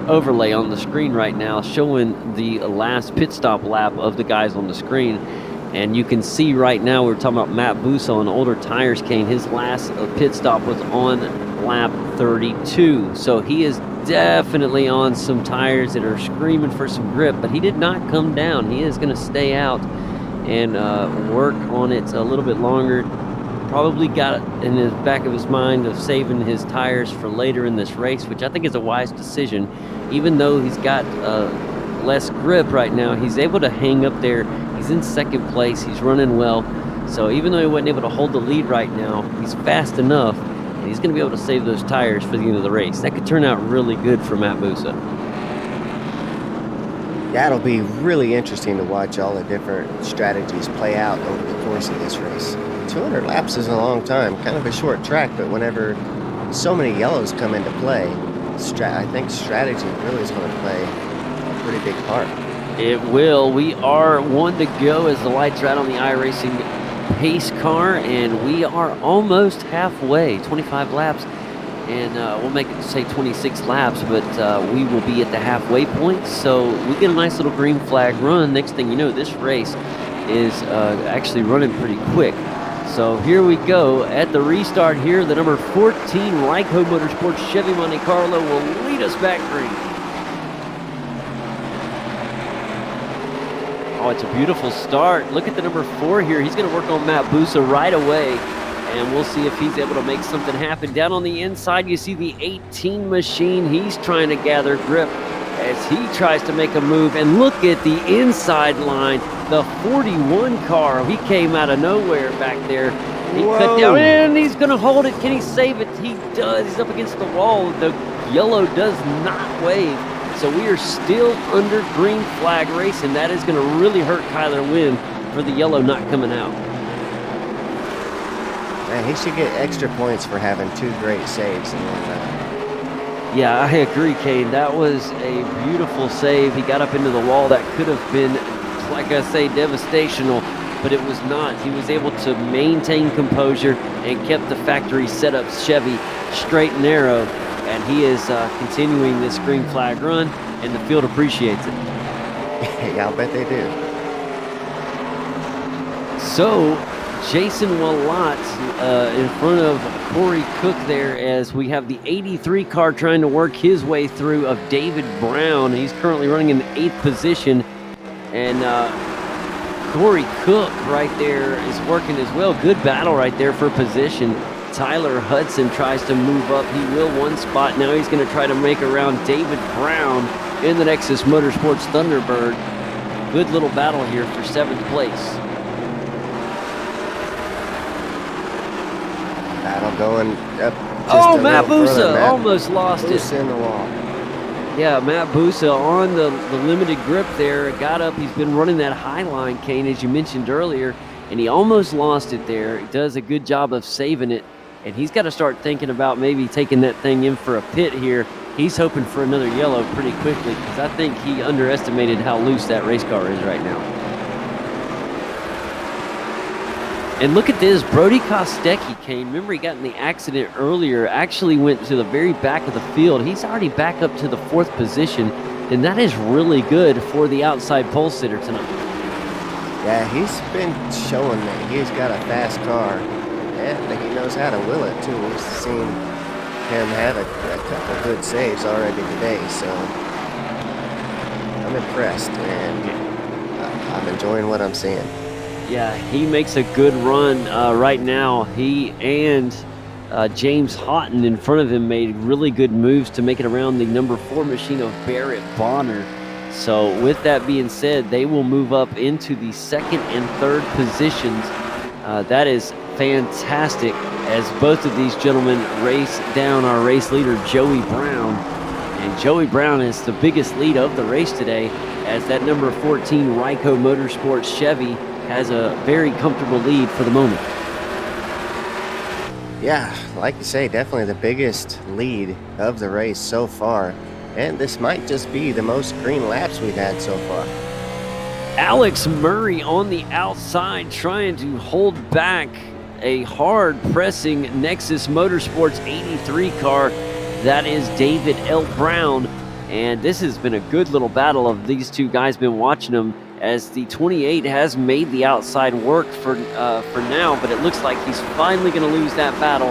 overlay on the screen right now showing the last pit stop lap of the guys on the screen. And you can see right now, we're talking about Matt Busa on older tires, Kane. His last pit stop was on lap 32. So he is definitely on some tires that are screaming for some grip, but he did not come down. He is going to stay out and work on it a little bit longer. Probably got it in the back of his mind of saving his tires for later in this race, which I think is a wise decision. Even though he's got less grip right now, he's able to hang up there. He's in second place. He's running well. So even though he wasn't able to hold the lead right now, he's fast enough, and he's going to be able to save those tires for the end of the race. That could turn out really good for Matt Busa. That'll be really interesting to watch all the different strategies play out over the course of this race. 200 laps is a long time, kind of a short track, but whenever so many yellows come into play, I think strategy really is going to play a pretty big part. It will. We are 1 to go as the lights are out on the iRacing pace car, and we are almost halfway, 25 laps, and we'll make it say 26 laps, but we will be at the halfway point, so we get a nice little green flag run. Next thing you know, this race is actually running pretty quick. So here we go at the restart here. The number 14 Ryco Motorsports Chevy Monte Carlo will lead us back green. Oh, it's a beautiful start. Look at the number 4 here. He's going to work on Matt Busa right away, and we'll see if he's able to make something happen. Down on the inside, you see the 18 machine. He's trying to gather grip as he tries to make a move. And look at the inside line. The 41 car, he came out of nowhere back there. He cut down, and he's going to hold it. Can he save it? He does. He's up against the wall. The yellow does not wave. So we are still under green flag racing. That is going to really hurt Kyler Wynn for the yellow not coming out. Man, he should get extra points for having 2 great saves in one time. Yeah, I agree, Kane. That was a beautiful save. He got up into the wall. That could have been, like I say, devastational, but it was not. He was able to maintain composure and kept the factory setup Chevy straight and narrow, and he is continuing this green flag run, and the field appreciates it. Yeah, I'll bet they do. So, Jason Willott in front of Corey Cook there, as we have the 83 car trying to work his way through of David Brown. He's currently running in the 8th position, and Corey Cook right there is working as well. Good battle right there for position. Tyler Hudson tries to move up. He will one spot. Now he's going to try to make around David Brown in the Nexus Motorsports Thunderbird. Good little battle here for 7th place. Battle going up. Oh, Matt Busa almost lost it. Busa in the wall. Yeah, Matt Busa on the limited grip there. Got up. He's been running that high line, Kane, as you mentioned earlier, and he almost lost it there. He does a good job of saving it, and he's got to start thinking about maybe taking that thing in for a pit here. He's hoping for another yellow pretty quickly, because I think he underestimated how loose that race car is right now. And look at this, Brody Kostecki, Kane. Remember, he got in the accident earlier, actually went to the very back of the field. He's already back up to the 4th position, and that is really good for the outside pole sitter tonight. Yeah, he's been showing that he's got a fast car, and he knows how to will it, too. We've seen him have a couple good saves already today, so I'm impressed, and I'm enjoying what I'm seeing. Yeah, he makes a good run right now. He and James Houghton in front of him made really good moves to make it around the number 4 machine of Barrett Bonner. So with that being said, they will move up into the 2nd and 3rd positions. That is fantastic, as both of these gentlemen race down our race leader, Joey Brown. And Joey Brown is the biggest lead of the race today, as that number 14 Ryco Motorsports Chevy has a very comfortable lead for the moment. Yeah, like you say, definitely the biggest lead of the race so far. And this might just be the most green laps we've had so far. Alex Murray on the outside trying to hold back a hard-pressing Nexus Motorsports 83 car. That is David L. Brown. And this has been a good little battle of these two guys. Been watching them, as the 28 has made the outside work for now, but it looks like he's finally going to lose that battle,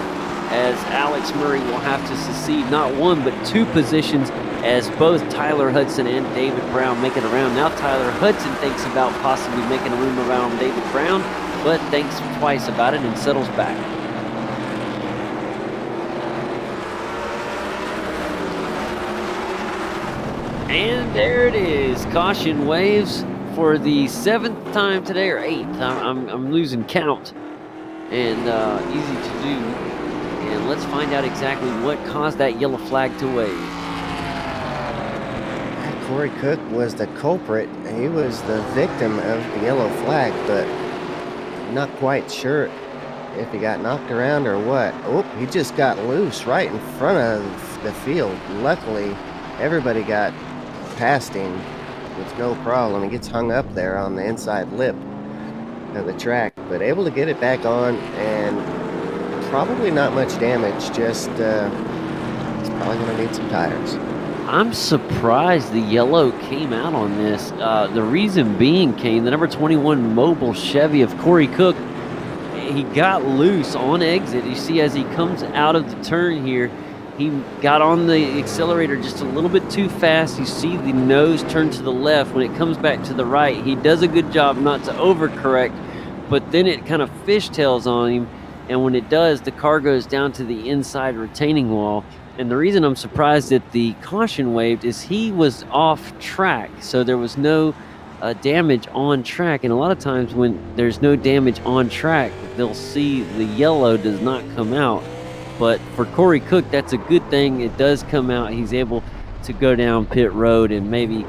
as Alex Murray will have to secede not 1 but 2 positions, as both Tyler Hudson and David Brown make it around. Now Tyler Hudson thinks about possibly making a room around David Brown, but thinks twice about it and settles back. And there it is. Caution waves for the 7th time today, or 8th. I'm losing count, and easy to do. And let's find out exactly what caused that yellow flag to wave. Corey Cook was the culprit. He was the victim of the yellow flag, but I'm not quite sure if he got knocked around or what. Oh, he just got loose right in front of the field. Luckily, everybody got past him with no problem. He gets hung up there on the inside lip of the track, but able to get it back on, and probably not much damage, just he's probably going to need some tires. I'm surprised the yellow came out on this. The reason being, Kane, the number 21 mobile Chevy of Corey Cook, he got loose on exit. You see, as he comes out of the turn here, he got on the accelerator just a little bit too fast. You see the nose turn to the left. When it comes back to the right, he does a good job not to overcorrect, but then it kind of fishtails on him. And when it does, the car goes down to the inside retaining wall. And the reason I'm surprised that the caution waved is he was off track. So there was no damage on track. And a lot of times when there's no damage on track, they'll see the yellow does not come out. But for Corey Cook, that's a good thing. It does come out. He's able to go down pit road, and maybe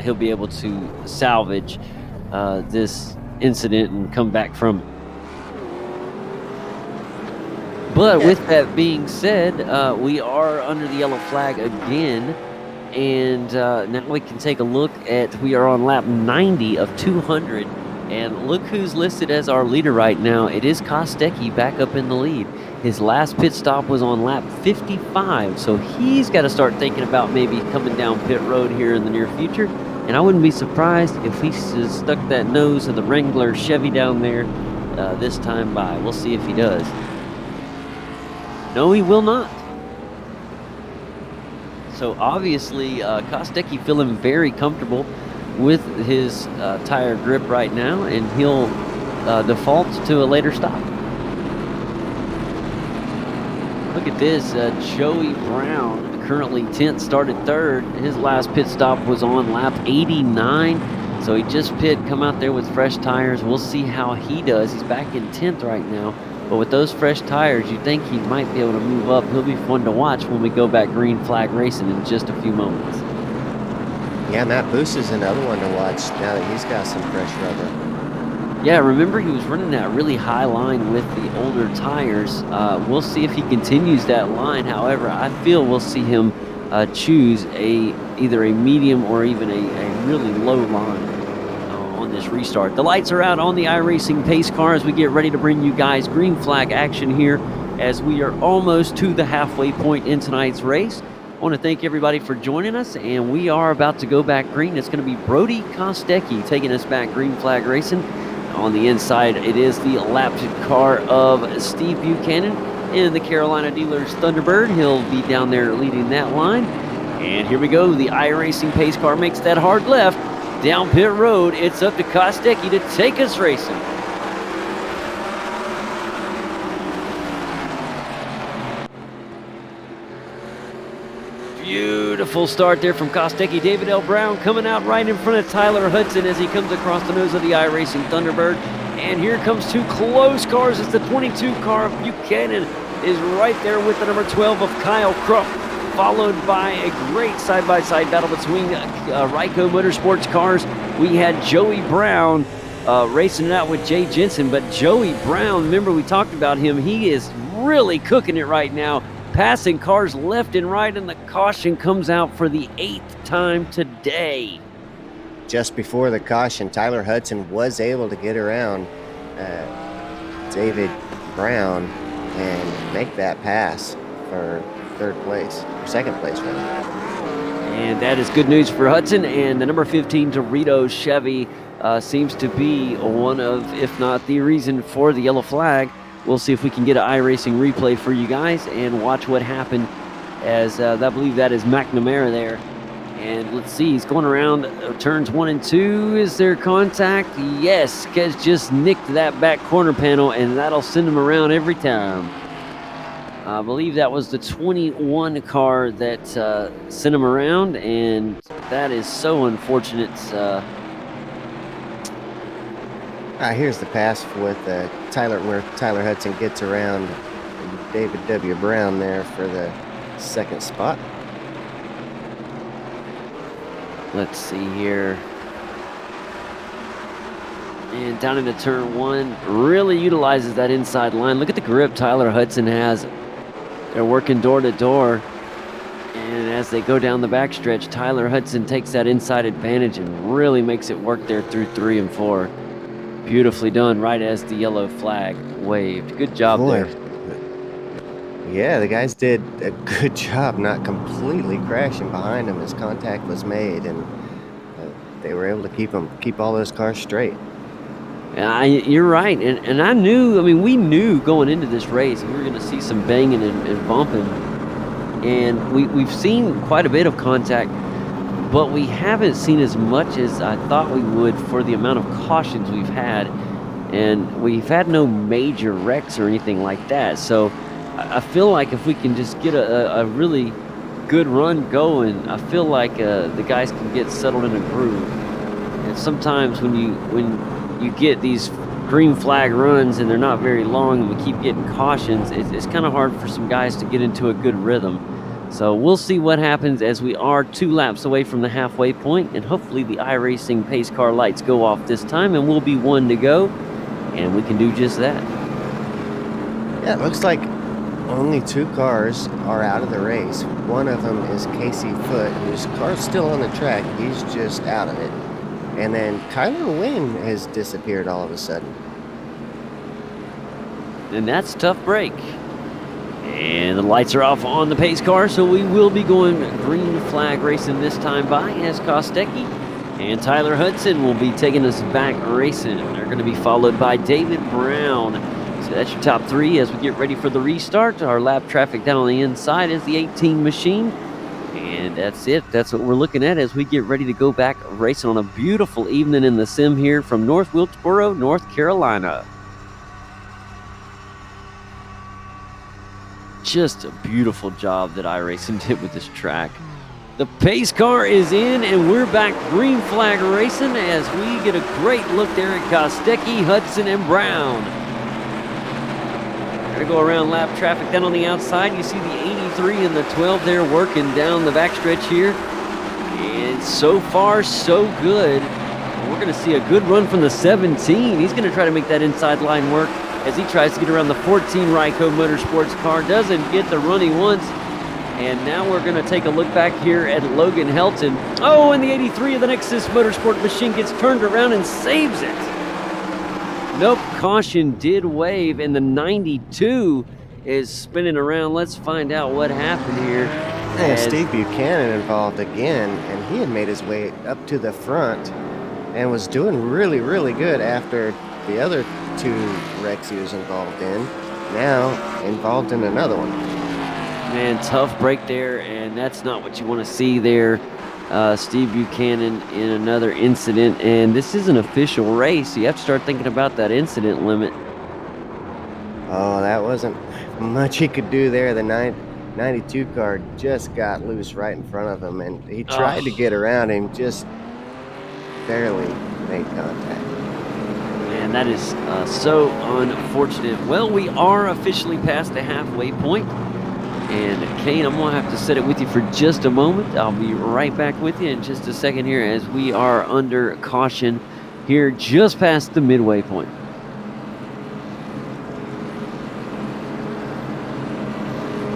he'll be able to salvage this incident and come back from it. But with that being said, we are under the yellow flag again. And now we can take a look at, we are on lap 90 of 200. And look who's listed as our leader right now. It is Kostecki back up in the lead. His last pit stop was on lap 55. So he's got to start thinking about maybe coming down pit road here in the near future. And I wouldn't be surprised if he stuck that nose of the Wrangler Chevy down there this time by. We'll see if he does. No, he will not. So obviously, Kostecki feeling very comfortable with his tire grip right now, and he'll default to a later stop. Look at this, Joey Brown, currently 10th, started 3rd. His last pit stop was on lap 89, so he just come out there with fresh tires. We'll see how he does. He's back in 10th right now. But with those fresh tires, you think he might be able to move up. He'll be fun to watch when we go back green flag racing in just a few moments. Yeah, Matt Boost is another one to watch now that he's got some fresh rubber. Yeah, remember he was running that really high line with the older tires. We'll see if he continues that line. However, I feel we'll see him choose either a medium or even a really low line on this restart. The lights are out on the iRacing pace car as we get ready to bring you guys green flag action here as we are almost to the halfway point in tonight's race. I want to thank everybody for joining us, and we are about to go back green. It's going to be Brody Kostecki taking us back green flag racing. On the inside, it is the lapped car of Steve Buchanan in the Carolina Dealers Thunderbird. He'll be down there leading that line. And here we go. The iRacing pace car makes that hard left down pit road. It's up to Kostecki to take us racing. Beautiful start there from Kostecki. David L. Brown coming out right in front of Tyler Hudson as he comes across the nose of the iRacing Thunderbird. And here comes two close cars. It's the 22 car of Buchanan is right there with the number 12 of Kyle Crump, followed by a great side-by-side battle between Ryko Motorsports cars. We had Joey Brown racing it out with Jay Jensen, but Joey Brown, remember we talked about him, he is really cooking it right now, passing cars left and right, and the caution comes out for the 8th time today. Just before the caution, Tyler Hudson was able to get around David Brown and make that pass for second place rather. And that is good news for Hudson, and the number 15 Dorito Chevy seems to be one of, if not the reason for the yellow flag. We'll see if we can get an iRacing replay for you guys and watch what happened as I believe that is McNamara there. And let's see, he's going around turns 1 and 2. Is there contact? Yes, Kez just nicked that back corner panel, and that'll send him around every time. I believe that was the 21 car that sent him around, and that is so unfortunate. Here's the pass with where Tyler Hudson gets around David W. Brown there for the second spot. Let's see here. And down into turn 1, really utilizes that inside line. Look at the grip Tyler Hudson has. They're working door to door. And as they go down the backstretch, Tyler Hudson takes that inside advantage and really makes it work there through 3 and 4. Beautifully done right as the yellow flag waved. Good job there. Yeah, the guys did a good job not completely crashing behind him as contact was made, and they were able to keep all those cars straight. You're right, and I knew. I mean, we knew going into this race we were going to see some banging and bumping, and we've seen quite a bit of contact, but we haven't seen as much as I thought we would for the amount of cautions we've had, and we've had no major wrecks or anything like that. So I feel like if we can just get a really good run going, I feel like the guys can get settled in a groove. And sometimes when you get these green flag runs and they're not very long and we keep getting cautions, it's kind of hard for some guys to get into a good rhythm. So we'll see what happens as we are 2 laps away from the halfway point, and hopefully the iRacing pace car lights go off this time and we'll be 1 to go, and we can do just that. Yeah, it looks like only 2 cars are out of the race. One of them is Casey Foote, whose car's still on the track. He's just out of it. And then Kyler Wynn has disappeared all of a sudden. And that's a tough break. And the lights are off on the pace car, so we will be going green flag racing this time by as Kostecki and Tyler Hudson will be taking us back racing. They're going to be followed by David Brown. So that's your top 3 as we get ready for the restart. Our lap traffic down on the inside is the 18 machine. And that's it. That's what we're looking at as we get ready to go back racing on a beautiful evening in the sim here from North Wilkesboro, North Carolina. Just a beautiful job that iRacing did with this track. The pace car is in, and we're back green flag racing as we get a great look there at Kostecki, Hudson, and Brown. We're going to go around lap traffic down on the outside. You see the 83 and the 12 there working down the backstretch here. And so far, so good. We're going to see a good run from the 17. He's going to try to make that inside line work as he tries to get around the 14 Ryco Motorsports car. Doesn't get the run he wants. And now we're going to take a look back here at Logan Helton. Oh, and the 83 of the Nexus Motorsport machine gets turned around and saves it. Nope, caution did wave, and the 92 is spinning around. Let's find out what happened here. Yeah, Steve Buchanan involved again, and he had made his way up to the front and was doing really, really good after the other 2 wrecks he was involved in. Now involved in another one. Man, tough break there, and that's not what you want to see there. Steve Buchanan in another incident, and this is an official race, so you have to start thinking about that incident limit. Oh, that wasn't much he could do there. The 92 car just got loose right in front of him, and he tried to get around him, just barely made contact. Man, that is so unfortunate. Well, we are officially past the halfway point. And Kane, I'm going to have to set it with you for just a moment. I'll be right back with you in just a second here as we are under caution here just past the midway point.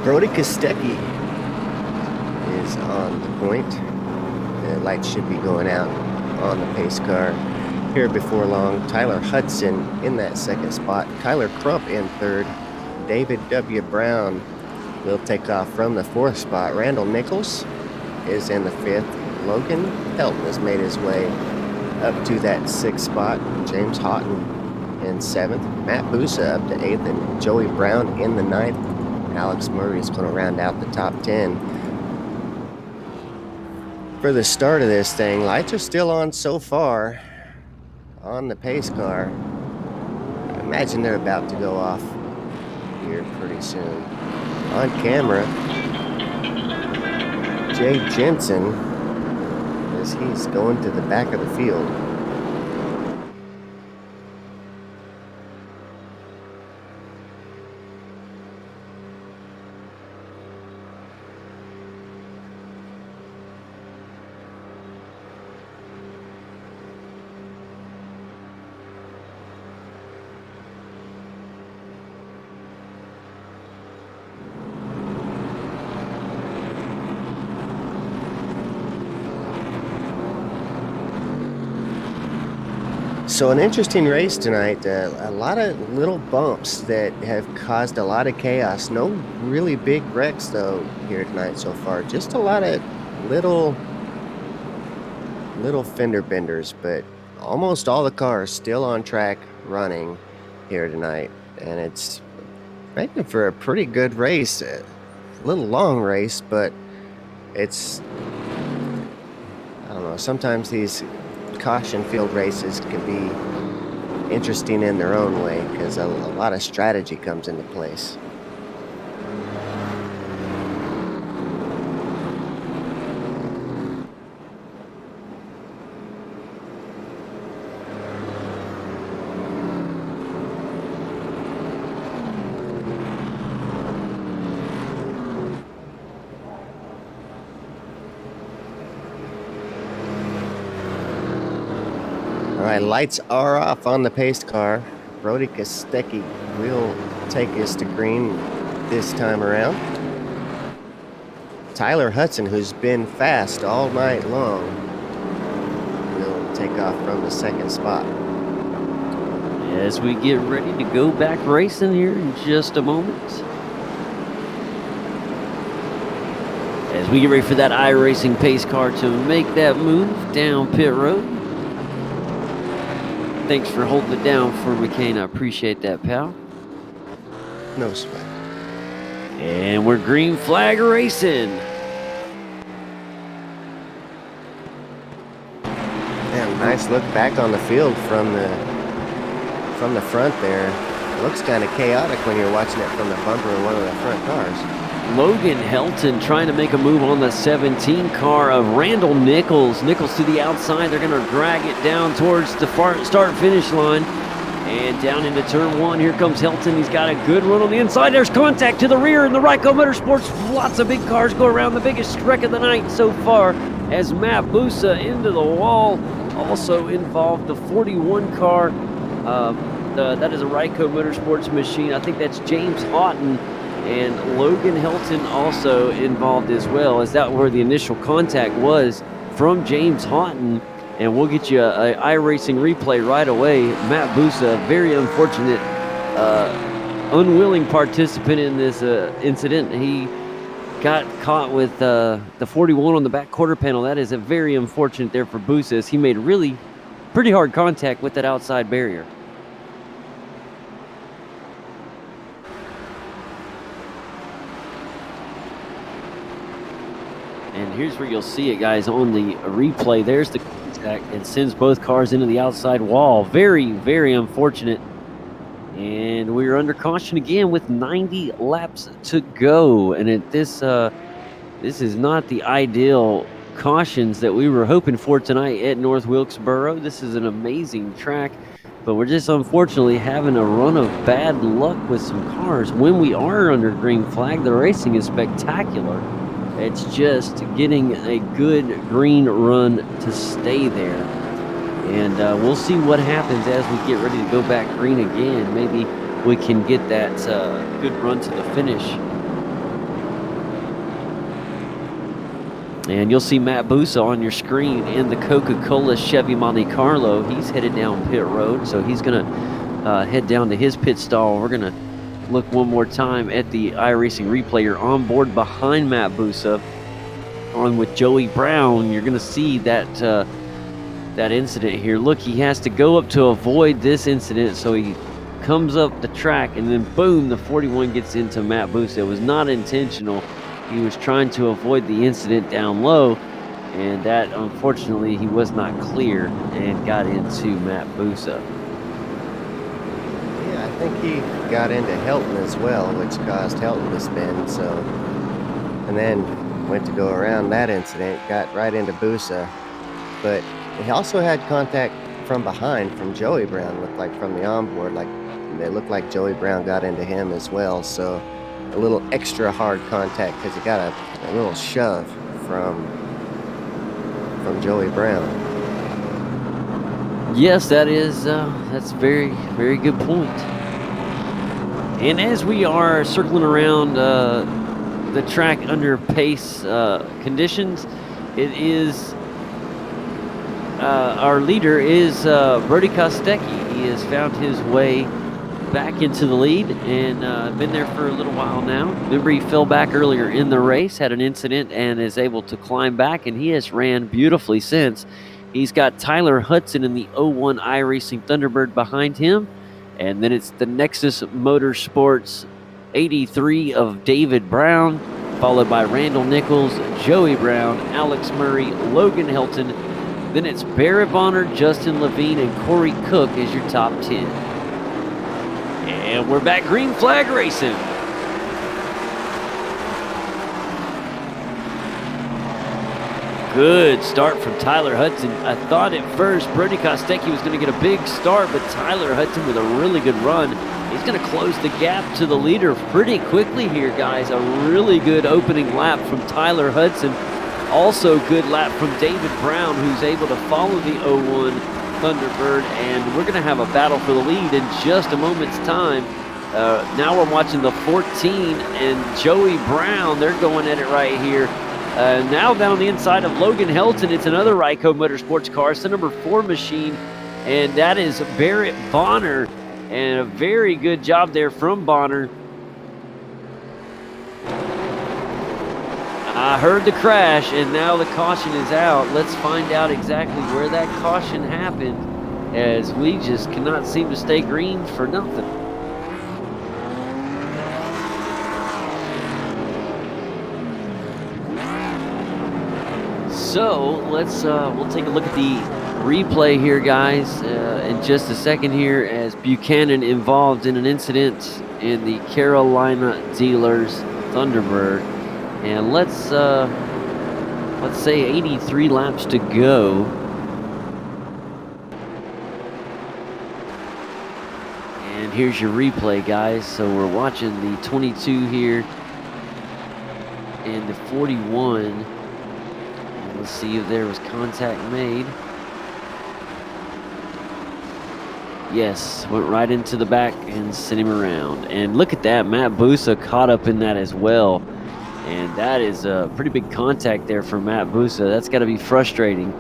Brody Kostecki is on the point. The lights should be going out on the pace car here before long. Tyler Hudson in that 2nd spot. Kyler Crump in 3rd. David W. Brown will take off from the 4th spot. Randall Nichols is in the 5th. Logan Helton has made his way up to that 6th spot. James Houghton in 7th. Matt Busa up to 8th, and Joey Brown in the 9th. Alex Murray is going to round out the top 10. For the start of this thing, lights are still on so far on the pace car. I imagine they're about to go off here pretty soon. On camera, Jay Jensen, as he's going to the back of the field. So an interesting race tonight. A lot of little bumps that have caused a lot of chaos. No really big wrecks though here tonight so far. Just a lot of little fender benders, but almost all the cars still on track, running here tonight, and it's making for a pretty good race. A little long race, but it's, I don't know, sometimes these caution field races can be interesting in their own way because a lot of strategy comes into place. All right, lights are off on the pace car. Brody Kostecki will take us to green this time around. Tyler Hudson, who's been fast all night long, will take off from the second spot. As we get ready to go back racing here in just a moment. As we get ready for that iRacing pace car to make that move down pit road. Thanks for holding it down for me, Kane. I appreciate that, pal. No sweat. And we're green flag racing. Yeah, nice look back on the field from the front there. It looks kind of chaotic when you're watching it from the bumper of one of the front cars. Logan Helton trying to make a move on the 17 car of Randall Nichols. Nichols to the outside. They're going to drag it down towards the start-finish line. And down into turn one, here comes Helton. He's got a good run on the inside. There's contact to the rear in the Ryco Motorsports. Lots of big cars go around. The biggest wreck of the night so far as Matt Busa into the wall. Also involved the 41 car. That is a Ryco Motorsports machine. I think that's James Houghton. And Logan Helton also involved as well, as that where the initial contact was from James Houghton. And we'll get you a iRacing replay right away. Matt Busa, very unfortunate, unwilling participant in this incident. He got caught with the 41 on the back quarter panel. That is a very unfortunate there for Busa, as he made really pretty hard contact with that outside barrier. And here's where you'll see it, guys, on the replay. There's the contact and sends both cars into the outside wall. Very, very unfortunate. And we're under caution again with 90 laps to go. And this is not the ideal cautions that we were hoping for tonight at North Wilkesboro. This is an amazing track, but we're just unfortunately having a run of bad luck with some cars. When we are under green flag, the racing is spectacular. It's just getting a good green run to stay there. And we'll see what happens as we get ready to go back green again. Maybe we can get that good run to the finish. And you'll see Matt Busa on your screen in the Coca-Cola Chevy Monte Carlo. He's headed down pit road, so he's going to head down to his pit stall. We're going to look one more time at the iRacing replay. You're on board behind Matt Busa, on with Joey Brown. You're going to see that that incident here. Look, he has to go up to avoid this incident, so he comes up the track, and then boom, the 41 gets into Matt Busa. It was not intentional. He was trying to avoid the incident down low, and that, unfortunately, he was not clear and got into Matt Busa. Yeah, I think he got into Helton as well, which caused Helton to spin. So, and then went to go around that incident, got right into Busa, but he also had contact from behind from Joey Brown. Looked like from the onboard, like it looked like Joey Brown got into him as well. So a little extra hard contact because he got a little shove from Joey Brown. Yes, that's very, very good point. And as we are circling around the track under pace conditions, it is our leader is Brody Kostecki. He has found his way back into the lead and been there for a little while now. Remember, he fell back earlier in the race, had an incident, and is able to climb back, and he has ran beautifully since. He's got Tyler Hudson in the 01 iRacing Thunderbird behind him. And then it's the Nexus Motorsports 83 of David Brown, followed by Randall Nichols, Joey Brown, Alex Murray, Logan Helton. Then it's Barrett Bonner, Justin Levine, and Corey Cook as your top 10. And we're back green flag racing. Good start from Tyler Hudson. I thought at first Brody Kostecki was going to get a big start, but Tyler Hudson with a really good run. He's going to close the gap to the leader pretty quickly here, guys. A really good opening lap from Tyler Hudson. Also good lap from David Brown, who's able to follow the 01 Thunderbird, and we're going to have a battle for the lead in just a moment's time. Now we're watching the 14 and Joey Brown. They're going at it right here. Now down the inside of Logan Helton, it's another Ryco Motorsports car. It's the number 4 machine, and that is Barrett Bonner. And a very good job there from Bonner. I heard the crash, and now the caution is out. Let's find out exactly where that caution happened, as we just cannot seem to stay green for nothing. So let's we'll take a look at the replay here, guys, in just a second here, as Buchanan involved in an incident in the Carolina Dealers Thunderbird. And let's say 83 laps to go. And here's your replay, guys. So we're watching the 22 here and the 41. Let's see if there was contact made. Yes, went right into the back and sent him around. And look at that, Matt Busa caught up in that as well. And that is a pretty big contact there for Matt Busa. That's got to be frustrating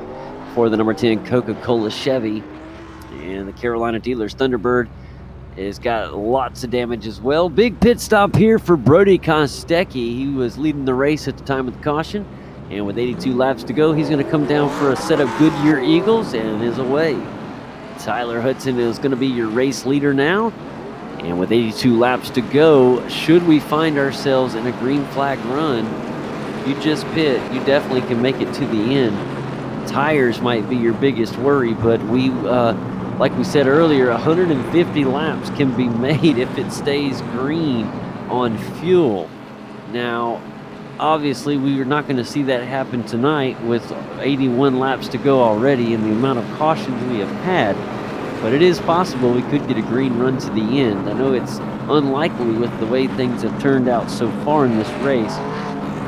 for the number 10 Coca-Cola Chevy. And the Carolina Dealers Thunderbird has got lots of damage as well. Big pit stop here for Brody Kostecki. He was leading the race at the time of the caution. And with 82 laps to go, he's going to come down for a set of Goodyear Eagles and is away. Tyler Hudson is going to be your race leader now. And with 82 laps to go, should we find ourselves in a green flag run, you just pit, you definitely can make it to the end. Tires might be your biggest worry, but we, like we said earlier, 150 laps can be made if it stays green on fuel. Now, obviously, we are not going to see that happen tonight with 81 laps to go already and the amount of cautions we have had. But it is possible we could get a green run to the end. I know it's unlikely with the way things have turned out so far in this race.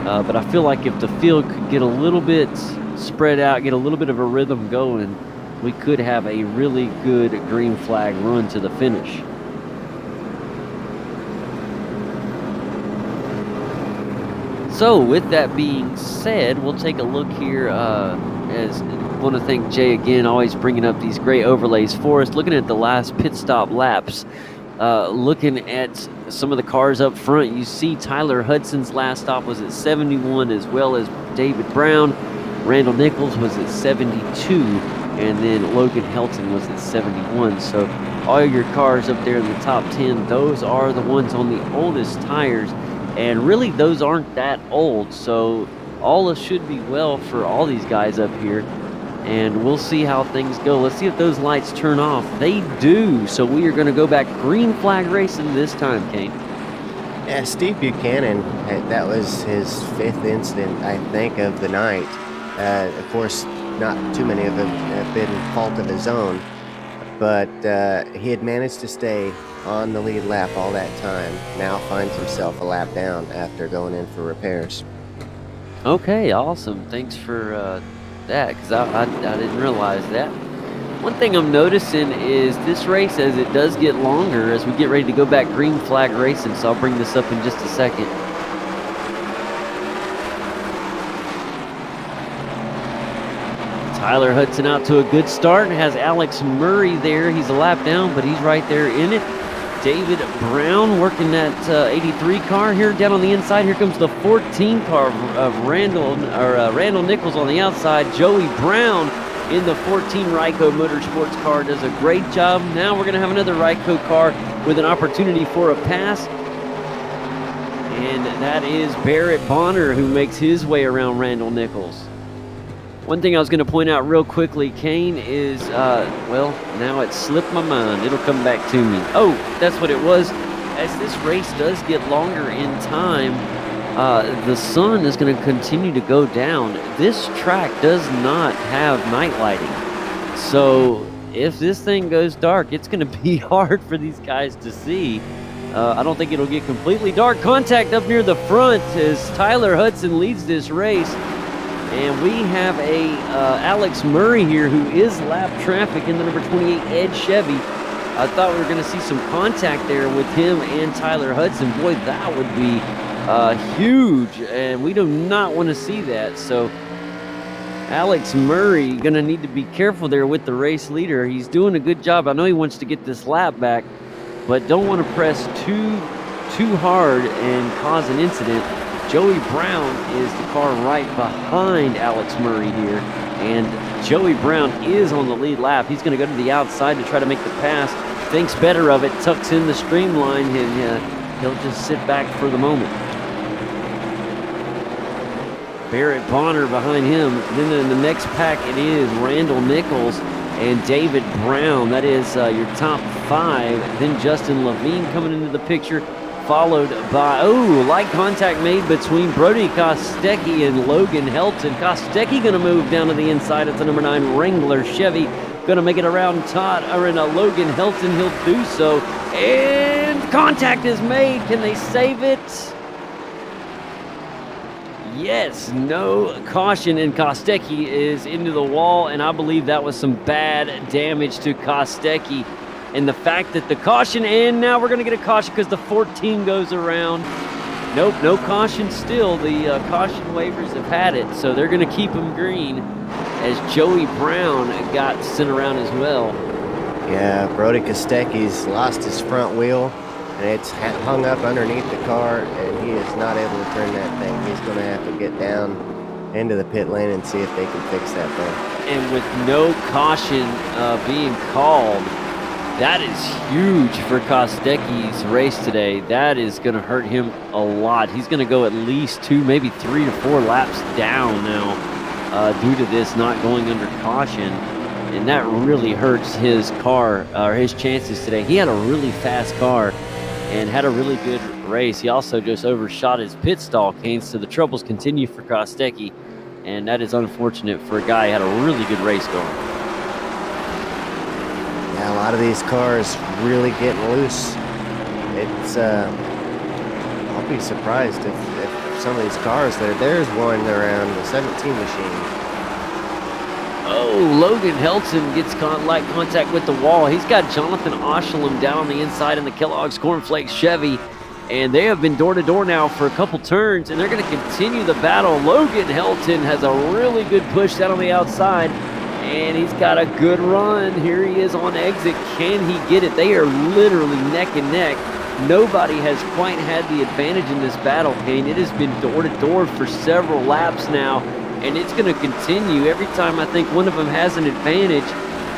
But I feel like if the field could get a little bit spread out, get a little bit of a rhythm going, we could have a really good green flag run to the finish. So with that being said, we'll take a look here, as I want to thank Jay again, always bringing up these great overlays for us. Looking at the last pit stop laps, looking at some of the cars up front, you see Tyler Hudson's last stop was at 71, as well as David Brown. Randall Nichols was at 72, and then Logan Helton was at 71. So all your cars up there in the top 10, those are the ones on the oldest tires. And really, those aren't that old, so all should be well for all these guys up here. And we'll see how things go. Let's see if those lights turn off. They do, so we are going to go back green flag racing this time, Kane. Yeah, Steve Buchanan, that was his 5th incident, I think, of the night. Of course, not too many of them have been fault of his own, but he had managed to stay on the lead lap all that time. Now finds himself a lap down after going in for repairs. Okay, awesome. Thanks for that, because I didn't realize that. One thing I'm noticing is this race, as it does get longer, as we get ready to go back green flag racing, so I'll bring this up in just a second. Tyler Hudson out to a good start and has Alex Murray there. He's a lap down, but he's right there in it. David Brown working that 83 car here down on the inside. Here comes the 14 car of Randall Nichols on the outside. Joey Brown in the 14 Ryco Motorsports car does a great job. Now we're going to have another Ryco car with an opportunity for a pass. And that is Barrett Bonner, who makes his way around Randall Nichols. One thing I was going to point out real quickly, Kane, is, well, now it slipped my mind. It'll come back to me. Oh, that's what it was. As this race does get longer in time, the sun is going to continue to go down. This track does not have night lighting. So if this thing goes dark, it's going to be hard for these guys to see. I don't think it'll get completely dark. Contact up near the front as Tyler Hudson leads this race. And we have a Alex Murray here, who is lap traffic in the number 28 Ed Chevy. I thought we were going to see some contact there with him and Tyler Hudson. Boy, that would be huge, and we do not want to see that. So Alex Murray going to need to be careful there with the race leader. He's doing a good job. I know he wants to get this lap back, but don't want to press too hard and cause an incident. Joey Brown is the car right behind Alex Murray here, and Joey Brown is on the lead lap. He's going to go to the outside to try to make the pass. Thinks better of it, tucks in the streamline, and he'll just sit back for the moment. Barrett Bonner behind him. Then in the next pack, it is Randall Nichols and David Brown. That is your top 5. Then Justin Levine coming into the picture, followed by, light contact made between Brody Kostecki and Logan Helton. Kostecki going to move down to the inside of the number 9 Wrangler Chevy. Going to make it around Logan Helton. He'll do so. And contact is made. Can they save it? Yes, no caution, and Kostecki is into the wall, and I believe that was some bad damage to Kostecki. And the fact that the caution, and now we're going to get a caution because the 14 goes around. Nope, no caution still. The caution waivers have had it, so they're going to keep them green as Joey Brown got sent around as well. Yeah, Brody Kostecki's lost his front wheel, and it's hung up underneath the car, and he is not able to turn that thing. He's going to have to get down into the pit lane and see if they can fix that thing. And with no caution being called, that is huge for Kostecki's race today. That is going to hurt him a lot. He's going to go at least 2, maybe 3 to 4 laps down now due to this not going under caution. And that really hurts his car, or his chances today. He had a really fast car and had a really good race. He also just overshot his pit stall, Kane, so the troubles continue for Kostecki, and that is unfortunate for a guy who had a really good race going. Yeah, a lot of these cars really getting loose. It's, I'll be surprised if some of these cars, there's one around the 17 machine. Oh, Logan Helton gets light contact with the wall. He's got Jonathan Oshalem down on the inside in the Kellogg's Cornflakes Chevy, and they have been door-to-door now for a couple turns, and they're going to continue the battle. Logan Helton has a really good push down on the outside, and he's got a good run. Here he is on exit. Can he get it? They are literally neck and neck. Nobody has quite had the advantage in this battle, Kane. It has been door-to-door for several laps now, and it's going to continue. Every time I think one of them has an advantage,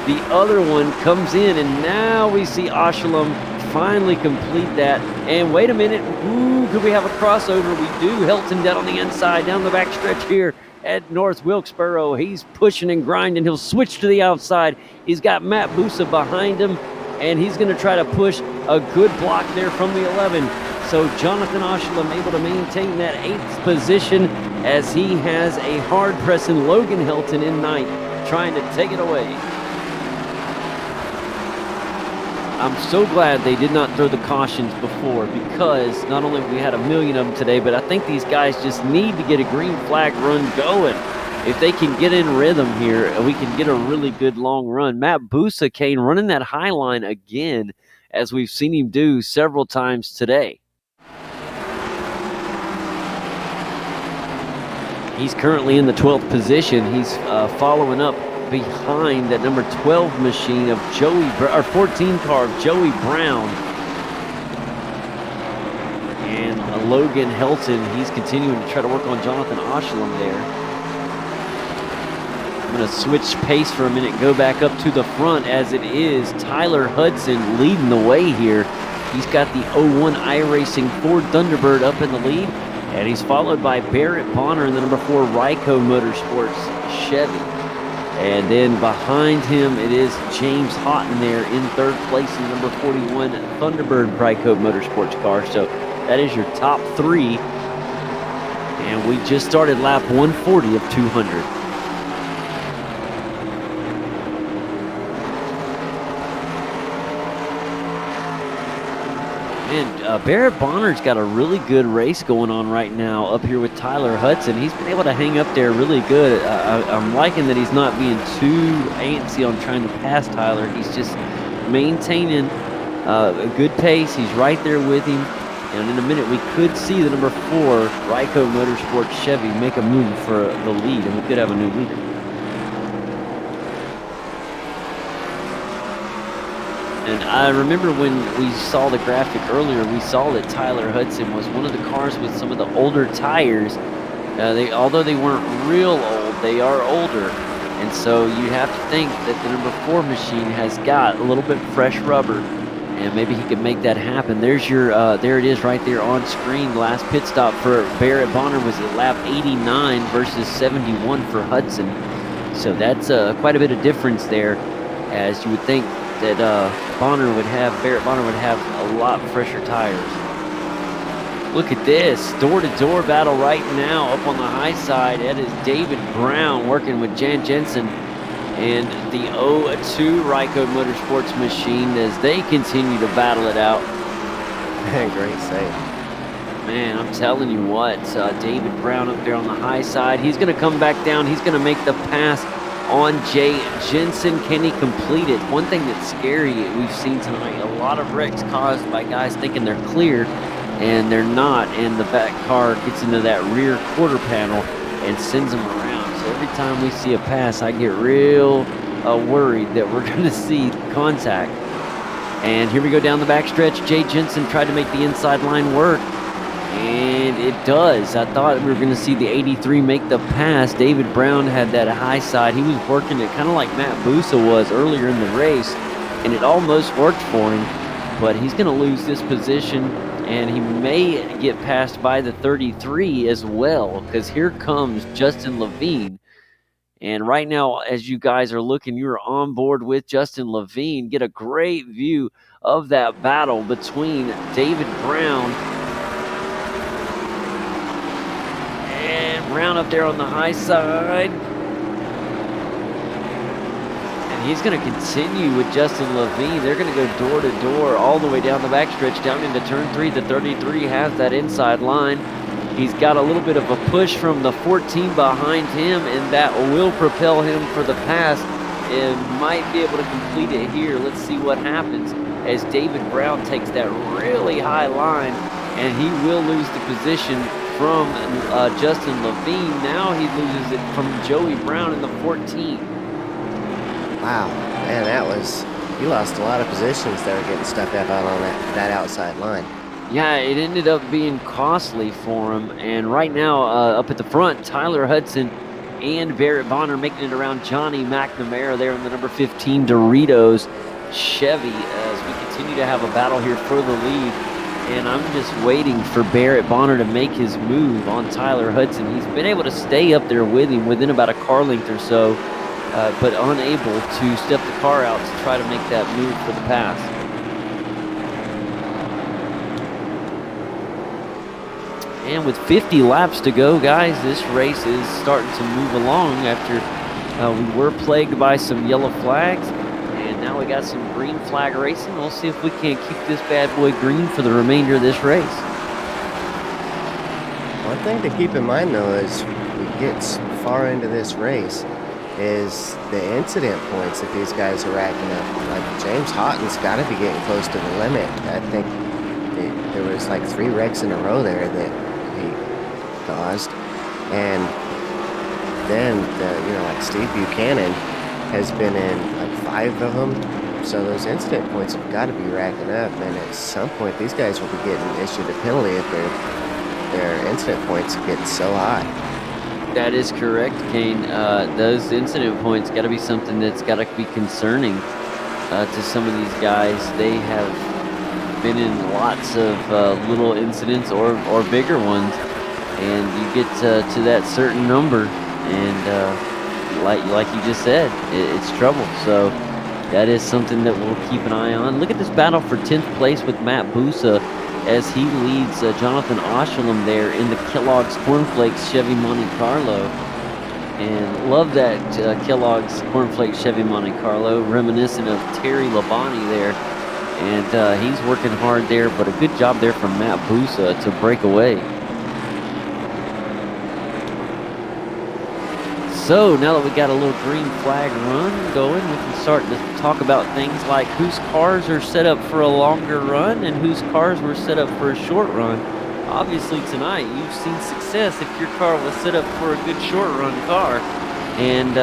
the other one comes in, and now we see Oshalem finally complete that. And wait a minute, ooh, could we have a crossover? We do. Helton down on the inside, down the backstretch here at North Wilkesboro. He's pushing and grinding. He'll switch to the outside. He's got Matt Busa behind him, and he's going to try to push a good block there from the 11. So Jonathan Oshalem able to maintain that 8th position as he has a hard-pressing Logan Helton in 9th, trying to take it away. I'm so glad they did not throw the cautions before, because not only have we had a million of them today, but I think these guys just need to get a green flag run going. If they can get in rhythm here, we can get a really good long run. Matt Busa, Kane, running that high line again, as we've seen him do several times today. He's currently in the 12th position. He's following up behind that number 12 machine of 14 car of Joey Brown. And Logan Helton, he's continuing to try to work on Jonathan Oshalem there. I'm going to switch pace for a minute and go back up to the front, as it is Tyler Hudson leading the way here. He's got the 01 iRacing Ford Thunderbird up in the lead, and he's followed by Barrett Bonner in the number 4 Ryco Motorsports Chevy. And then behind him, it is James Houghton there in 3rd place in the number 41 Thunderbird Ryco Motorsports car. So that is your top 3. And we just started lap 140 of 200. And Barrett Bonner's got a really good race going on right now up here with Tyler Hudson. He's been able to hang up there really good. I'm liking that he's not being too antsy on trying to pass Tyler. He's just maintaining a good pace. He's right there with him. And in a minute, we could see the number 4 Ryco Motorsports Chevy make a move for the lead, and we could have a new leader. And I remember when we saw the graphic earlier, we saw that Tyler Hudson was one of the cars with some of the older tires. Although they weren't real old, they are older. And so you have to think that the number 4 machine has got a little bit fresh rubber, and maybe he could make that happen. There's your, there it is right there on screen. The last pit stop for Barrett Bonner was at lap 89 versus 71 for Hudson. So that's quite a bit of difference there, as you would think that Barrett Bonner would have a lot fresher tires. Look at this door-to-door battle right now up on the high side. That is David Brown working with Jan Jensen and the 02 Ryco Motorsports machine as they continue to battle it out. Great save. Man, I'm telling you what, David Brown up there on the high side. He's going to come back down. He's going to make the pass on Jay Jensen. Can he complete it? One thing that's scary we've seen tonight, a lot of wrecks caused by guys thinking they're clear and they're not, and the back car gets into that rear quarter panel and sends them around. So every time we see a pass, I get real worried that we're going to see contact. And here we go down the backstretch. Jay Jensen tried to make the inside line work, and it does. I thought we were going to see the 83 make the pass. David Brown had that high side. He was working it kind of like Matt Busa was earlier in the race, and it almost worked for him. But he's going to lose this position, and he may get passed by the 33 as well, because here comes Justin Levine. And right now, as you guys are looking, you're on board with Justin Levine. Get a great view of that battle between David Brown and Brown up there on the high side. And he's going to continue with Justin Levine. They're going to go door to door all the way down the backstretch, down into turn 3. The 33 has that inside line. He's got a little bit of a push from the 14 behind him, and that will propel him for the pass and might be able to complete it here. Let's see what happens as David Brown takes that really high line, and he will lose the position from Justin Levine. Now he loses it from Joey Brown in the 14. Wow, man, he lost a lot of positions there getting stuck up out on that outside line. Yeah, it ended up being costly for him. And right now, up at the front, Tyler Hudson and Barrett Bonner making it around Johnny McNamara there in the number 15 Doritos Chevy as we continue to have a battle here for the lead. And I'm just waiting for Barrett Bonner to make his move on Tyler Hudson. He's been able to stay up there with him within about a car length or so, but unable to step the car out to try to make that move for the pass. And with 50 laps to go, guys, this race is starting to move along after we were plagued by some yellow flags. And now we got some green flag racing. We'll see if we can't keep this bad boy green for the remainder of this race. One thing to keep in mind, though, as we get far into this race is the incident points that these guys are racking up. Like James Houghton's got to be getting close to the limit. I think there was like 3 wrecks in a row there that he caused, and then like Steve Buchanan has been in like 5 of them. So those incident points have got to be racking up, and at some point these guys will be getting issued a penalty if their incident points get so high. That is correct, Kane. Those incident points got to be something that's got to be concerning to some of these guys. They have been in lots of little incidents or bigger ones, and you get to that certain number, and like you just said, it's trouble. So that is something that we'll keep an eye on. Look at this battle for 10th place with Matt Busa as he leads Jonathan Oshalem there in the Kellogg's Cornflakes Chevy Monte Carlo. And love that Kellogg's Cornflakes Chevy Monte Carlo, reminiscent of Terry Labonte there. And he's working hard there, but a good job there from Matt Busa to break away. So now that we got a little green flag run going, we can start to talk about things like whose cars are set up for a longer run and whose cars were set up for a short run. Obviously tonight you've seen success if your car was set up for a good short run car. And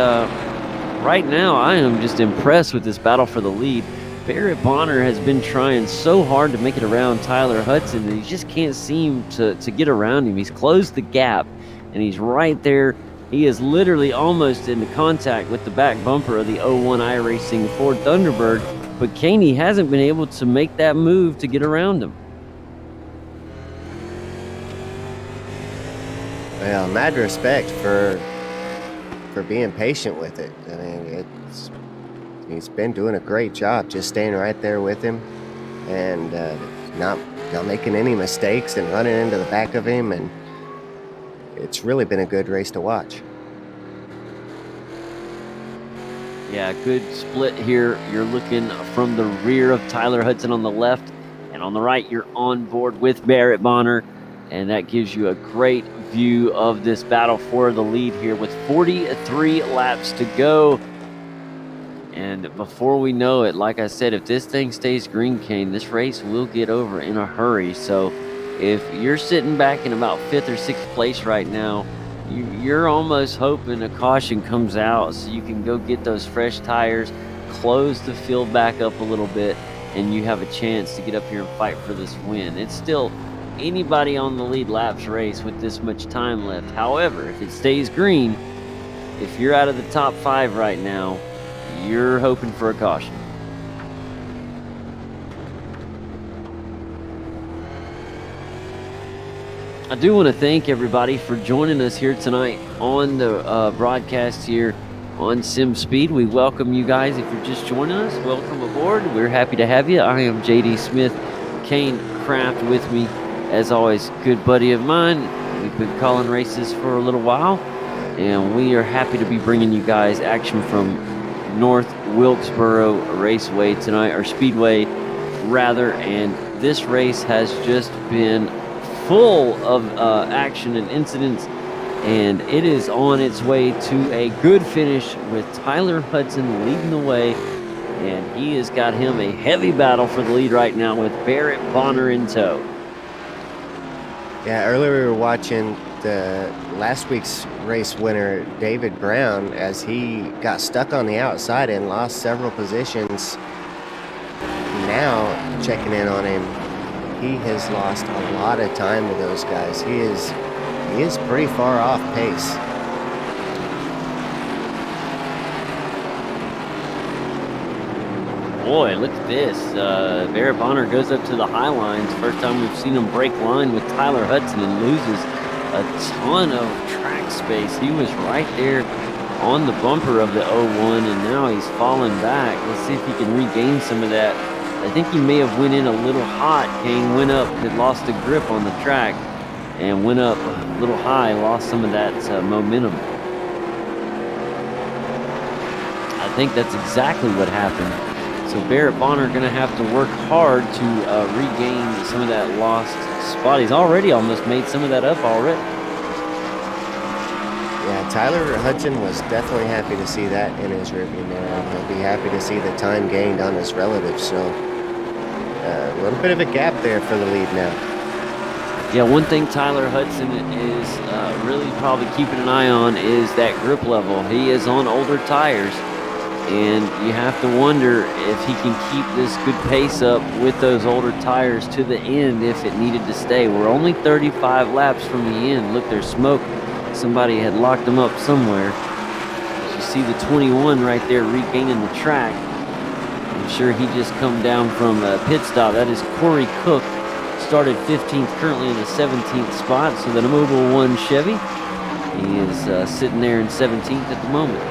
right now I am just impressed with this battle for the lead. Barrett Bonner has been trying so hard to make it around Tyler Hudson, and he just can't seem to get around him. He's closed the gap, and he's right there. He is literally almost into contact with the back bumper of the 01 iRacing Ford Thunderbird, but Caney hasn't been able to make that move to get around him. Well, mad respect for being patient with it. I mean, he's been doing a great job just staying right there with him and not making any mistakes and running into the back of him, and it's really been a good race to watch. Yeah, good split here. You're looking from the rear of Tyler Hudson on the left, and on the right you're on board with Barrett Bonner, and that gives you a great view of this battle for the lead here with 43 laps to go. And before we know it, like I said, if this thing stays green, Kane, this race will get over in a hurry. So if you're sitting back in about 5th or 6th place right now, you're almost hoping a caution comes out so you can go get those fresh tires, close the field back up a little bit, and you have a chance to get up here and fight for this win. It's still anybody on the lead laps race with this much time left. However, if it stays green, if you're out of the top 5 right now, you're hoping for a caution. I do want to thank everybody for joining us here tonight on the broadcast here on Sim Speed. We welcome you guys. If you're just joining us, welcome aboard. We're happy to have you. I am JD Smith, Kane Kraft with me. As always, good buddy of mine. We've been calling races for a little while, and we are happy to be bringing you guys action from North Wilkesboro Raceway tonight, or Speedway rather, and this race has just been full of action and incidents, and it is on its way to a good finish with Tyler Hudson leading the way, and he has got him a heavy battle for the lead right now with Barrett Bonner in tow. Yeah, earlier we were watching the last week's race winner, David Brown, as he got stuck on the outside and lost several positions. Now, checking in on him, he has lost a lot of time with those guys. He is pretty far off pace. Boy, look at this. Barrett Bonner goes up to the high lines. First time we've seen him break line with Tyler Hudson, and loses a ton of track space. He was right there on the bumper of the 01, and now he's falling back. Let's see if he can regain some of that. I think he may have went in a little hot. Kane went up, had lost the grip on the track, and went up a little high, lost some of that momentum. I think that's exactly what happened. So Barrett Bonner going to have to work hard to regain some of that lost spot. He's already almost made some of that up already. Yeah, Tyler Hudson was definitely happy to see that in his rearview mirror. He'll be happy to see the time gained on his relative. So a little bit of a gap there for the lead now. Yeah, one thing Tyler Hudson is really probably keeping an eye on is that grip level. He is on older tires, and you have to wonder if he can keep this good pace up with those older tires to the end if it needed to stay. We're only 35 laps from the end. Look, there's smoke somebody had locked him up somewhere. As you see the 21 right there regaining the track. I'm sure he just come down from a pit stop. That is Corey Cook. Started 15th, currently in the 17th spot. So the Mobile 1 Chevy, he is sitting there in 17th at the moment.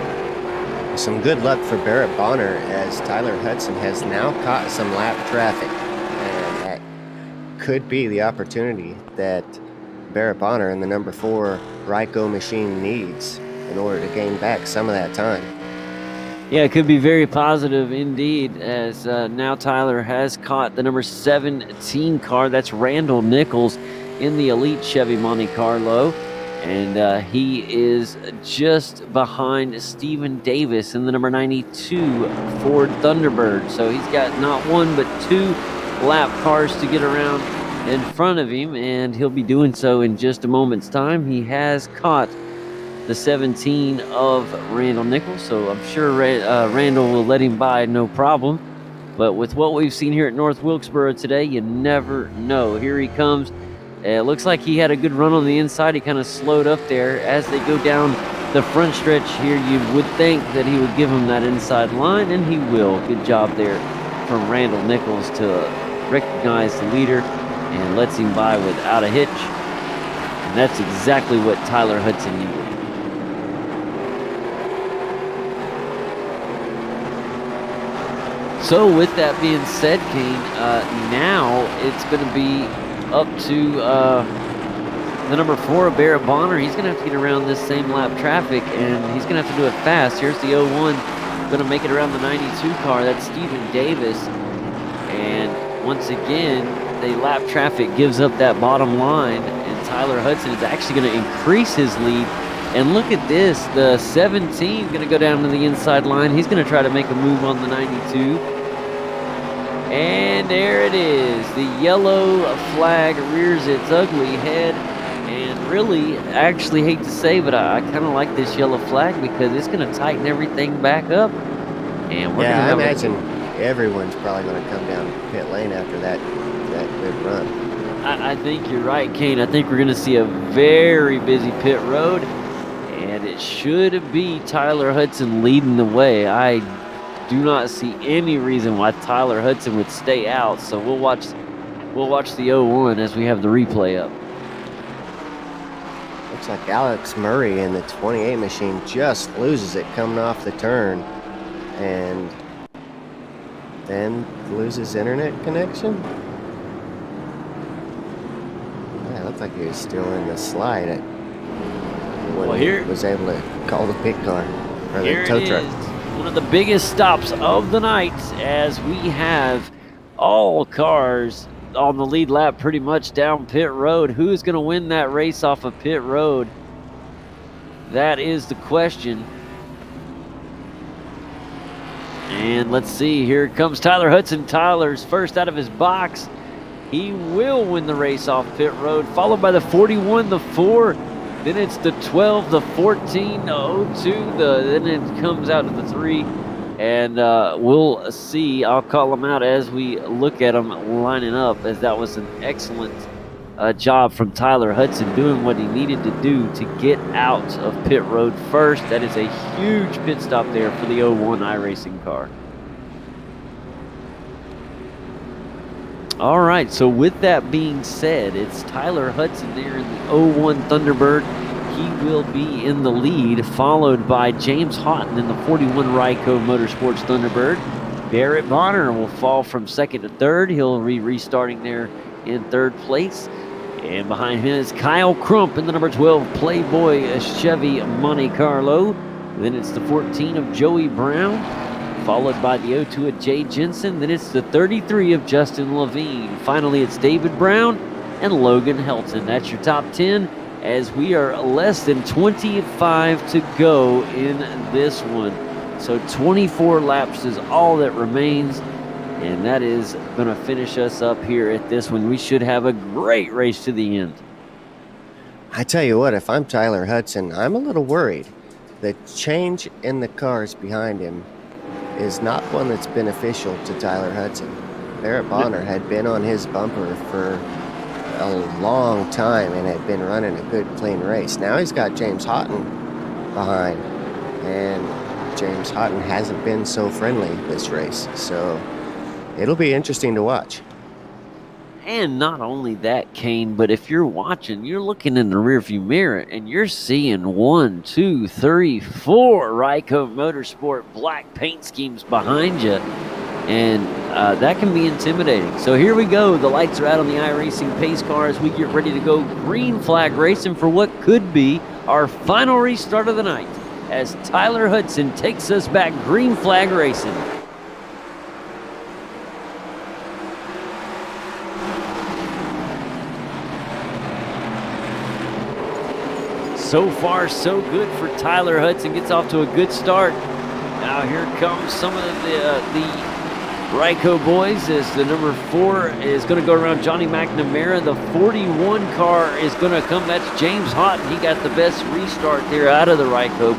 Some good luck for Barrett Bonner, as Tyler Hudson has now caught some lap traffic. And that could be the opportunity that Barrett Bonner and the number 4 Ryko machine needs in order to gain back some of that time. Yeah, it could be very positive indeed, as now Tyler has caught the number 17 car. That's Randall Nichols in the Elite Chevy Monte Carlo. And he is just behind Stephen Davis in the number 92 Ford Thunderbird. So he's got not one but 2 lap cars to get around in front of him, and he'll be doing so in just a moment's time. He has caught the 17 of Randall Nichols, so I'm sure Randall will let him by no problem. But with what we've seen here at North Wilkesboro today, you never know. Here he comes. It looks like he had a good run on the inside. He kind of slowed up there. As they go down the front stretch here, you would think that he would give him that inside line, and he will. Good job there from Randall Nichols to recognize the leader and lets him by without a hitch. And that's exactly what Tyler Hudson needed. So with that being said, Kane, now it's going to be up to the number 4 of Barrett Bonner. He's going to have to get around this same lap traffic, and he's going to have to do it fast. Here's the 01 going to make it around the 92 car. That's Stephen Davis. And once again, the lap traffic gives up that bottom line, and Tyler Hudson is actually going to increase his lead. And look at this, the 17 going to go down to the inside line. He's going to try to make a move on the 92. And there it is. The yellow flag rears its ugly head. And really, I actually hate to say, but I kind of like this yellow flag because it's going to tighten everything back up. And we're I imagine everyone's probably going to come down pit lane after that good run. I think you're right, Kane. I think we're going to see a very busy pit road. And it should be Tyler Hudson leading the way. I do not see any reason why Tyler Hudson would stay out. So we'll watch the 01 as we have the replay up. Looks like Alex Murray in the 28 machine just loses it coming off the turn, and then loses internet connection. Yeah, it looked like he was still in the slide when he was able to call the pit car or the tow truck. One of the biggest stops of the night, as we have all cars on the lead lap pretty much down pit road. Who's going to win that race off of pit road? That is the question. And let's see, here comes Tyler Hudson. Tyler's first out of his box. He will win the race off pit road, followed by the 41, the 4. Then it's the 12, the 14, the 02, then it comes out to the 3. And we'll see. I'll call them out as we look at them lining up, as that was an excellent job from Tyler Hudson, doing what he needed to do to get out of pit road first. That is a huge pit stop there for the 01 iRacing car. All right, so with that being said, it's Tyler Hudson there in the 01 Thunderbird. He will be in the lead, followed by James Houghton in the 41 Ryko Motorsports Thunderbird. Barrett Bonner will fall from second to third. He'll be restarting there in third place. And behind him is Kyle Crump in the number 12 Playboy Chevy Monte Carlo. Then it's the 14 of Joey Brown, followed by the 02 of Jay Jensen. Then it's the 33 of Justin Levine. Finally, it's David Brown and Logan Helton. That's your top 10, as we are less than 25 to go in this one. So 24 laps is all that remains, and that is going to finish us up here at this one. We should have a great race to the end. I tell you what, if I'm Tyler Hudson, I'm a little worried. The change in the cars behind him is not one that's beneficial to Tyler Hudson. Barrett Bonner had been on his bumper for a long time and had been running a good, clean race. Now he's got James Houghton behind, and James Houghton hasn't been so friendly this race. So it'll be interesting to watch. And not only that, Kane, but if you're watching, you're looking in the rearview mirror and you're seeing 1, 2, 3, 4 Ryco Motorsport black paint schemes behind you. And that can be intimidating. So here we go. The lights are out on the iRacing pace car as we get ready to go green flag racing for what could be our final restart of the night as Tyler Hudson takes us back green flag racing. So far, so good for Tyler Hudson. Gets off to a good start. Now here comes some of the Ryco boys as the number 4 is going to go around Johnny McNamara. The 41 car is going to come. That's James Houghton. He got the best restart there out of the Ryco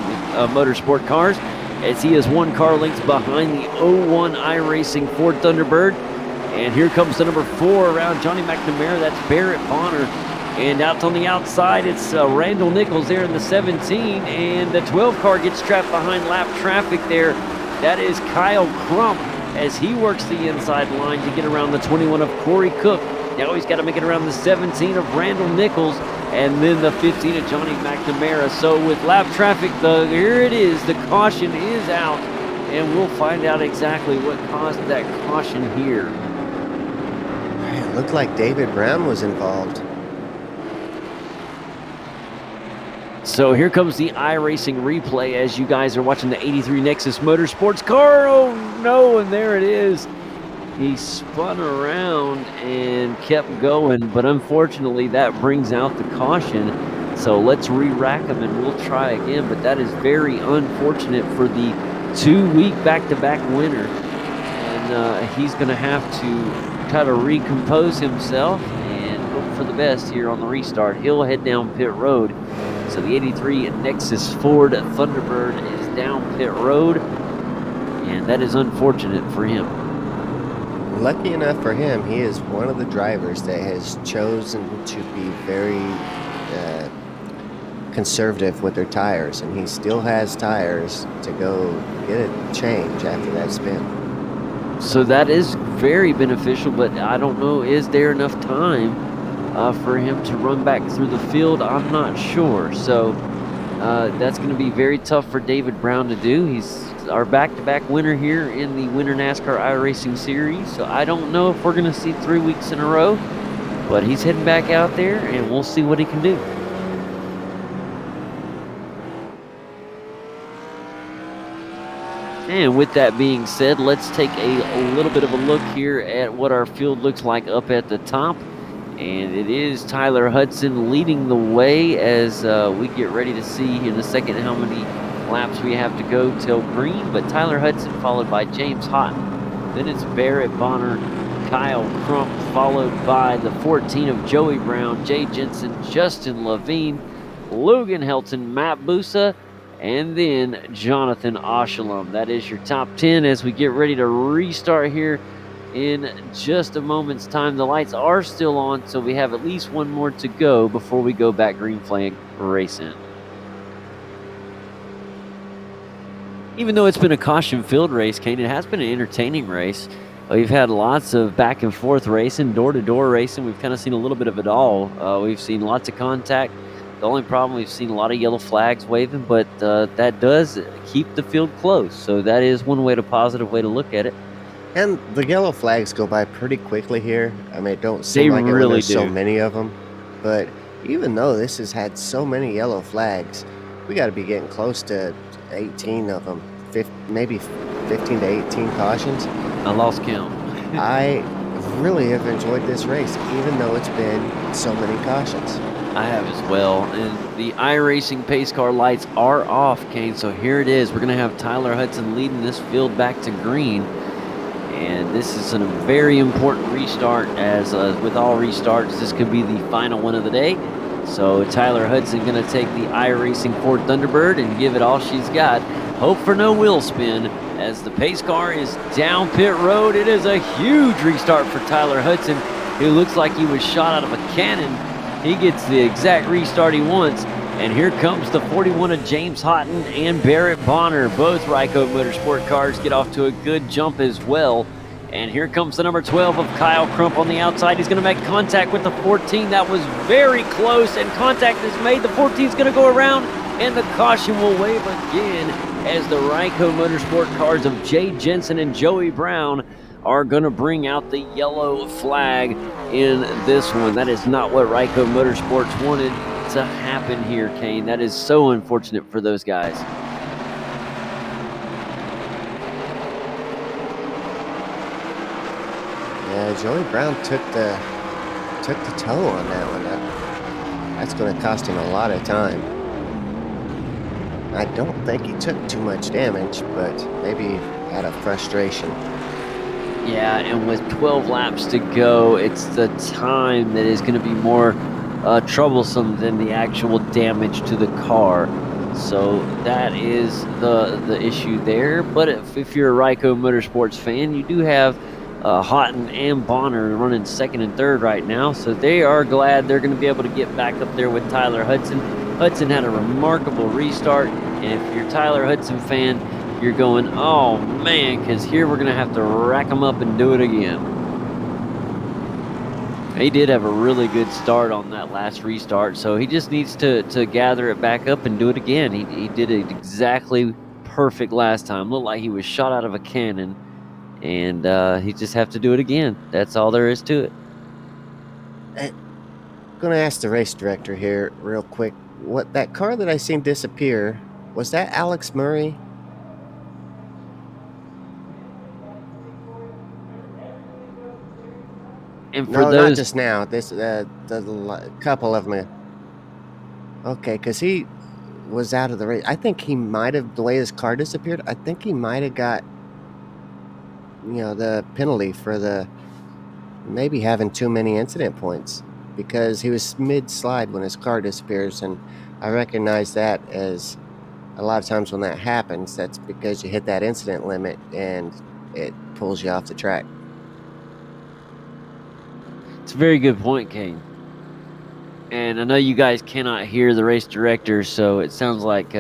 Motorsport cars as he is 1 car length behind the 01 iRacing Ford Thunderbird. And here comes the number 4 around Johnny McNamara. That's Barrett Bonner. And out on the outside, it's Randall Nichols there in the 17. And the 12 car gets trapped behind lap traffic there. That is Kyle Crump as he works the inside line to get around the 21 of Corey Cook. Now he's got to make it around the 17 of Randall Nichols and then the 15 of Johnny McNamara. So with lap traffic, here it is. The caution is out, and we'll find out exactly what caused that caution here. It looked like David Brown was involved. So here comes the iRacing replay as you guys are watching the 83 Nexus Motorsports car. Oh no, and there it is. He spun around and kept going, but unfortunately that brings out the caution. So let's re-rack him and we'll try again, but that is very unfortunate for the 2-week back-to-back winner. And he's going to have to try to recompose himself and hope for the best here on the restart. He'll head down pit road. So the 83 Nexus Ford Thunderbird is down pit road, and that is unfortunate for him. Lucky enough for him, he is one of the drivers that has chosen to be very conservative with their tires, and he still has tires to go get a change after that spin. So that is very beneficial, but I don't know, is there enough time for him to run back through the field? I'm not sure. So that's going to be very tough for David Brown to do. He's our back-to-back winner here in the Winter NASCAR iRacing Series. So I don't know if we're going to see 3 weeks in a row, but he's heading back out there, and we'll see what he can do. And with that being said, let's take a little bit of a look here at what our field looks like up at the top. And it is Tyler Hudson leading the way as we get ready to see in a second how many laps we have to go till green. But Tyler Hudson followed by James Houghton. Then it's Barrett Bonner, Kyle Crump, followed by the 14 of Joey Brown, Jay Jensen, Justin Levine, Logan Helton, Matt Busa, and then Jonathan Oshalom. That is your top 10 as we get ready to restart here in just a moment's time. The lights are still on, so we have at least one more to go before we go back green flag racing. Even though it's been a caution-filled race, Kane, it has been an entertaining race. We've had lots of back and forth racing, door-to-door racing. We've kind of seen a little bit of it all. We've seen lots of contact. The only problem, we've seen a lot of yellow flags waving, but that does keep the field close. So that is one way, positive way to look at it. And the yellow flags go by pretty quickly here. I mean, it don't seem like really there's so many of them. But even though this has had so many yellow flags, we got to be getting close to 18 of them, maybe 15 to 18 cautions. I lost count. I really have enjoyed this race, even though it's been so many cautions. I have as well. And the iRacing pace car lights are off, Kane. So here it is. We're going to have Tyler Hudson leading this field back to green. And this is a very important restart, as with all restarts, this could be the final one of the day. So Tyler Hudson going to take the iRacing Ford Thunderbird and give it all she's got. Hope for no wheel spin as the pace car is down pit road. It is a huge restart for Tyler Hudson, who looks like he was shot out of a cannon. He gets the exact restart he wants. And here comes the 41 of James Houghton and Barrett Bonner. Both Ryco Motorsport cars get off to a good jump as well. And here comes the number 12 of Kyle Crump on the outside. He's going to make contact with the 14. That was very close, and contact is made. The 14 is going to go around, and the caution will wave again as the Ryco Motorsport cars of Jay Jensen and Joey Brown are going to bring out the yellow flag in this one. That is not what Ryco Motorsports wanted to happen here, Kane. That is so unfortunate for those guys. Yeah, Joey Brown took the toe on that one. That's going to cost him a lot of time. I don't think he took too much damage, but maybe out of frustration. Yeah, and with 12 laps to go, it's the time that is going to be more troublesome than the actual damage to the car. So that is the issue there. But if you're a Ryco Motorsports fan, you do have Houghton and Bonner running second and third right now, so they are glad they're going to be able to get back up there with Tyler Hudson. Hudson had a remarkable restart, and if you're a Tyler Hudson fan, you're going, oh man, because here we're going to have to rack them up and do it again. He did have a really good start on that last restart, so he just needs to gather it back up and do it again. He did it exactly perfect last time. Looked like he was shot out of a cannon. And he just have to do it again. That's all there is to it. I'm going to ask the race director here real quick. What that car that I seen disappear, was that Alex Murray? And for no, those... not just now. This the couple of them. Okay, because he was out of the race. I think he might have, the way his car disappeared, I think he might have got, the penalty for the maybe having too many incident points, because he was mid-slide when his car disappears, and I recognize that as a lot of times when that happens, that's because you hit that incident limit and it pulls you off the track. It's a very good point, Kane. And I know you guys cannot hear the race director, so it sounds like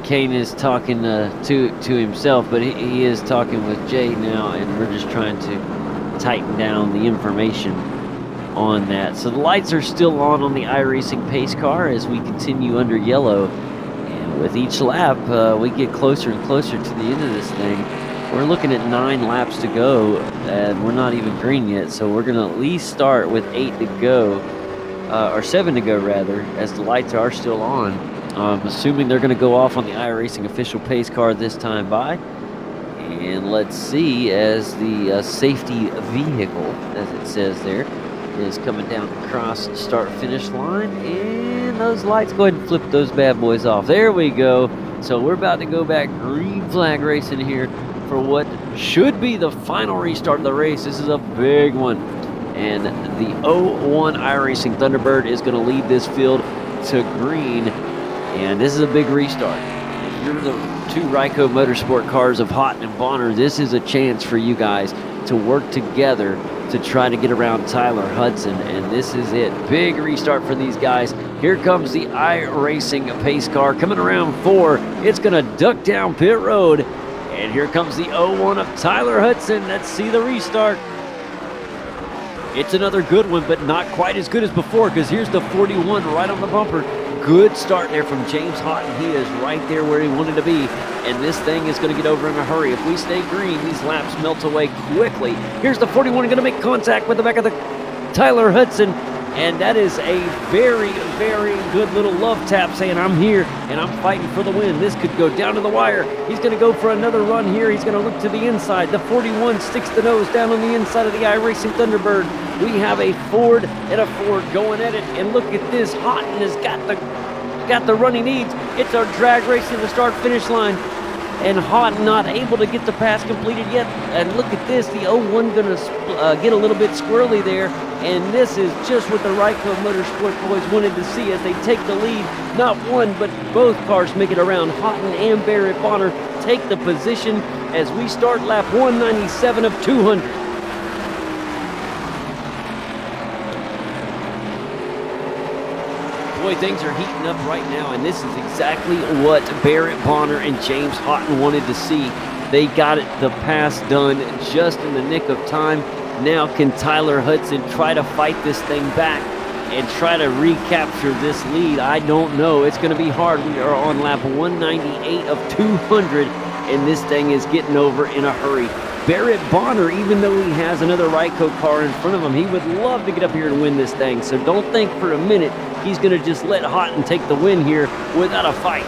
Kane is talking to himself, but he is talking with Jay now, and we're just trying to tighten down the information on that. So the lights are still on the iRacing pace car as we continue under yellow, and with each lap we get closer and closer to the end of this thing. We're looking at 9 laps to go, and we're not even green yet, so we're going to at least start with 8 to go, or 7 to go rather, as the lights are still on. Assuming they're going to go off on the iRacing official pace car this time by. And let's see, as the safety vehicle, as it says there, is coming down across the start-finish line. And those lights, go ahead and flip those bad boys off. There we go. So we're about to go back green flag racing here for what should be the final restart of the race. This is a big one. And the 01 iRacing Thunderbird is going to lead this field to green. And this is a big restart. If you're the 2 Ryco Motorsport cars of Houghton and Bonner, this is a chance for you guys to work together to try to get around Tyler Hudson, and this is it. Big restart for these guys. Here comes the iRacing pace car coming around 4. It's going to duck down pit road, and here comes the 01 of Tyler Hudson. Let's see the restart. It's another good one, but not quite as good as before, because here's the 41 right on the bumper. Good start there from James Houghton. He is right there where he wanted to be, and this thing is going to get over in a hurry. If we stay green, these laps melt away quickly. Here's the 41 going to make contact with the back of the Tyler Hudson, and that is a very, very good little love tap saying, I'm here, and I'm fighting for the win. This could go down to the wire. He's going to go for another run here. He's going to look to the inside. The 41 sticks the nose down on the inside of the iRacing Thunderbird. We have a Ford and a Ford going at it, and look at this. Houghton has got the run he needs. It's our drag race to the start-finish line, and Houghton not able to get the pass completed yet. And look at this, the 01 going to get a little bit squirrely there, and this is just what the Ryco Motorsport boys wanted to see as they take the lead. Not one, but both cars make it around. Houghton and Barrett Bonner take the position as we start lap 197 of 200. Boy, things are heating up right now, and this is exactly what Barrett Bonner and James Houghton wanted to see. They got the pass done just in the nick of time. Now can Tyler Hudson try to fight this thing back and try to recapture this lead? I don't know. It's going to be hard. We are on lap 198 of 200, and this thing is getting over in a hurry. Barrett Bonner, even though he has another Ryco car in front of him, he would love to get up here and win this thing. So don't think for a minute he's going to just let Houghton take the win here without a fight.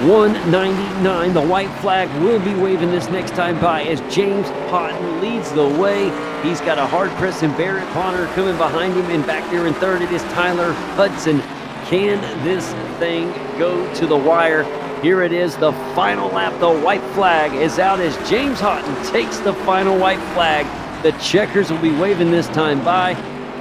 199, the white flag will be waving this next time by as James Houghton leads the way. He's got a hard pressing Barrett Bonner coming behind him, and back there in third it is Tyler Hudson. Can this thing go to the wire? Here it is, the final lap. The white flag is out as James Houghton takes the final white flag. The checkers will be waving this time by,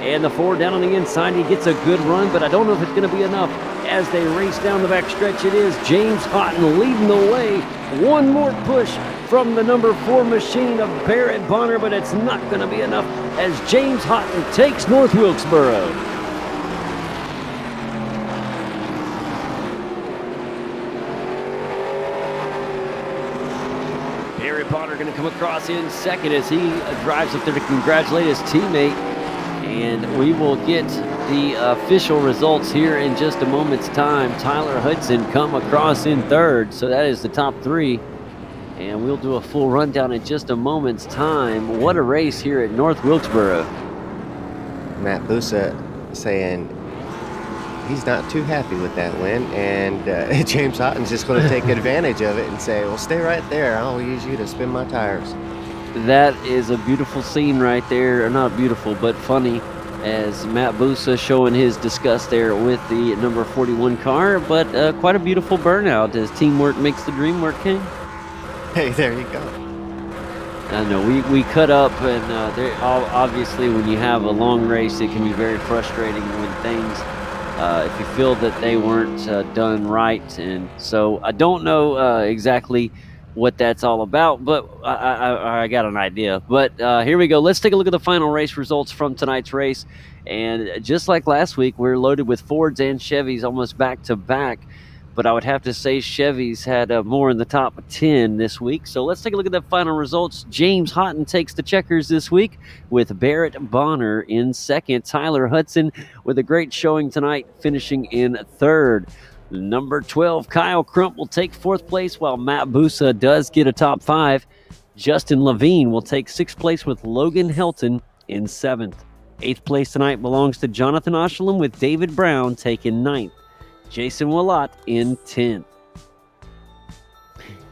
and the four down on the inside. He gets a good run, but I don't know if it's going to be enough. As they race down the back stretch, it is James Houghton leading the way. One more push from the number 4 machine of Barrett Bonner, but it's not going to be enough as James Houghton takes North Wilkesboro. Barrett Bonner going to come across in second as he drives up there to congratulate his teammate. And we will get the official results here in just a moment's time. Tyler Hudson come across in third, so that is the top 3. And we'll do a full rundown in just a moment's time. What a race here at North Wilkesboro. Matt Busa saying he's not too happy with that win, and James Houghton's just going to take advantage of it and say, well, stay right there. I'll use you to spin my tires. That is a beautiful scene right there. Or not beautiful, but funny, as Matt Busa showing his disgust there with the number 41 car. But quite a beautiful burnout as teamwork makes the dream work, King. Hey, there you go. I know we cut up, and obviously when you have a long race, it can be very frustrating when things, if you feel that they weren't done right. And so I don't know exactly what that's all about, but I got an idea. But here we go. Let's take a look at the final race results from tonight's race. And just like last week, we're loaded with Fords and Chevys almost back to back. But I would have to say Chevys had more in the top 10 this week. So let's take a look at the final results. James Houghton takes the checkers this week with Barrett Bonner in second. Tyler Hudson with a great showing tonight, finishing in third. Number 12, Kyle Crump will take fourth place, while Matt Busa does get a top 5. Justin Levine will take sixth place with Logan Helton in seventh. Eighth place tonight belongs to Jonathan Oshalem with David Brown taking ninth. Jason Willott in 10th.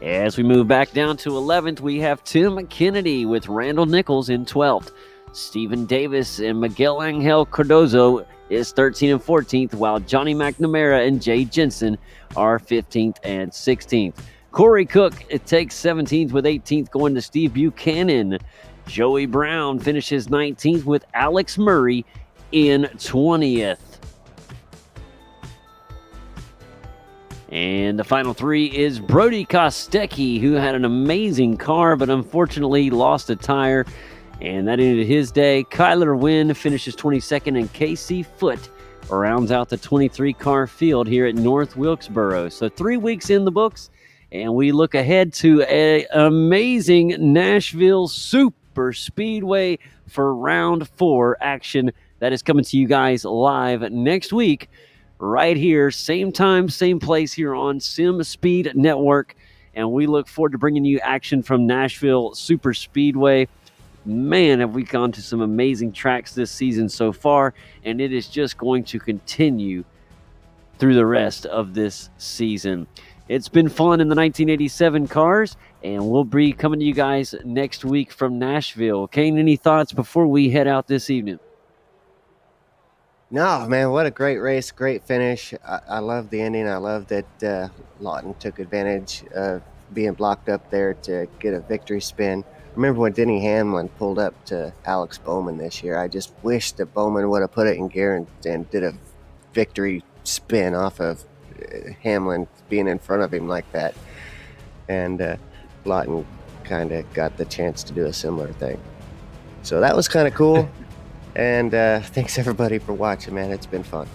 As we move back down to 11th, we have Tim Kennedy with Randall Nichols in 12th. Stephen Davis and Miguel Angel Cardozo is 13th and 14th, while Johnny McNamara and Jay Jensen are 15th and 16th. Corey Cook takes 17th with 18th going to Steve Buchanan. Joey Brown finishes 19th with Alex Murray in 20th. And the final 3 is Brody Kostecki, who had an amazing car, but unfortunately lost a tire. And that ended his day. Kyler Wynn finishes 22nd, and Casey Foote rounds out the 23-car field here at North Wilkesboro. So 3 weeks in the books, and we look ahead to an amazing Nashville Super Speedway for Round 4 action that is coming to you guys live next week, right here, same time, same place here on Sim Speed Network. And we look forward to bringing you action from Nashville Super Speedway. Man, have we gone to some amazing tracks this season so far, and it is just going to continue through the rest of this season. It's been fun in the 1987 cars, and we'll be coming to you guys next week from Nashville. Kane, any thoughts before we head out this evening? No, man, what a great race, great finish. I love the ending. I love that Lawton took advantage of being blocked up there to get a victory spin. Remember when Denny Hamlin pulled up to Alex Bowman this year? I just wish that Bowman would have put it in gear and did a victory spin off of Hamlin being in front of him like that. And Lawton kind of got the chance to do a similar thing. So that was kind of cool. And thanks everybody for watching, man. It's been fun.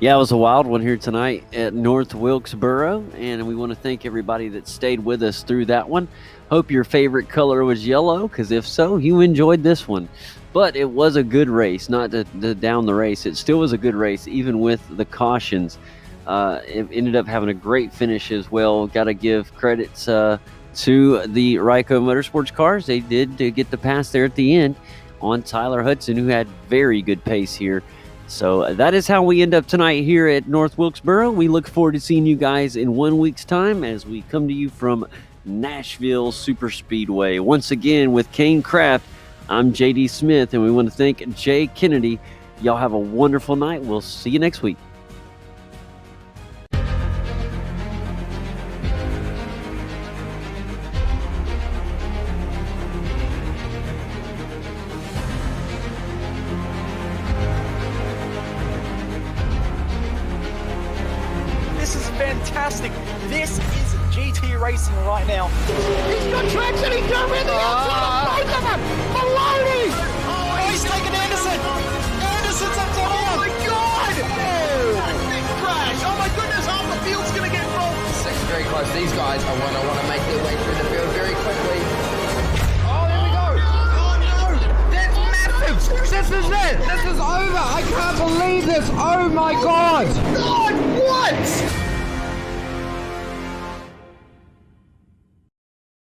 Yeah, it was a wild one here tonight at North Wilkesboro, and we want to thank everybody that stayed with us through that one. Hope your favorite color was yellow, because if so, you enjoyed this one. But it was a good race, not to down the race. It still was a good race, even with the cautions. It ended up having a great finish as well. Got to give credits to the Ryco Motorsports cars. They did get the pass there at the end on Tyler Hudson, who had very good pace here. So that is how we end up tonight here at North Wilkesboro. We look forward to seeing you guys in 1 week's time as we come to you from Nashville Super Speedway. Once again with Kane Kraft, I'm JD Smith, and we want to thank Jay Kennedy. Y'all have a wonderful night. We'll see you next week. This is fantastic. This is GT racing right now. He's got traction. He's got everything outside of both of them. Maloney. Oh, he's taking Anderson. Anderson's up to Oh my God! Oh, big crash. Oh my goodness, half the field's going to get rolled. Second very close. These guys I want to make their way through the field very quickly. Oh, there we go. Oh no! That's massive. This is it. This is over. I can't believe this. Oh my God. God, what?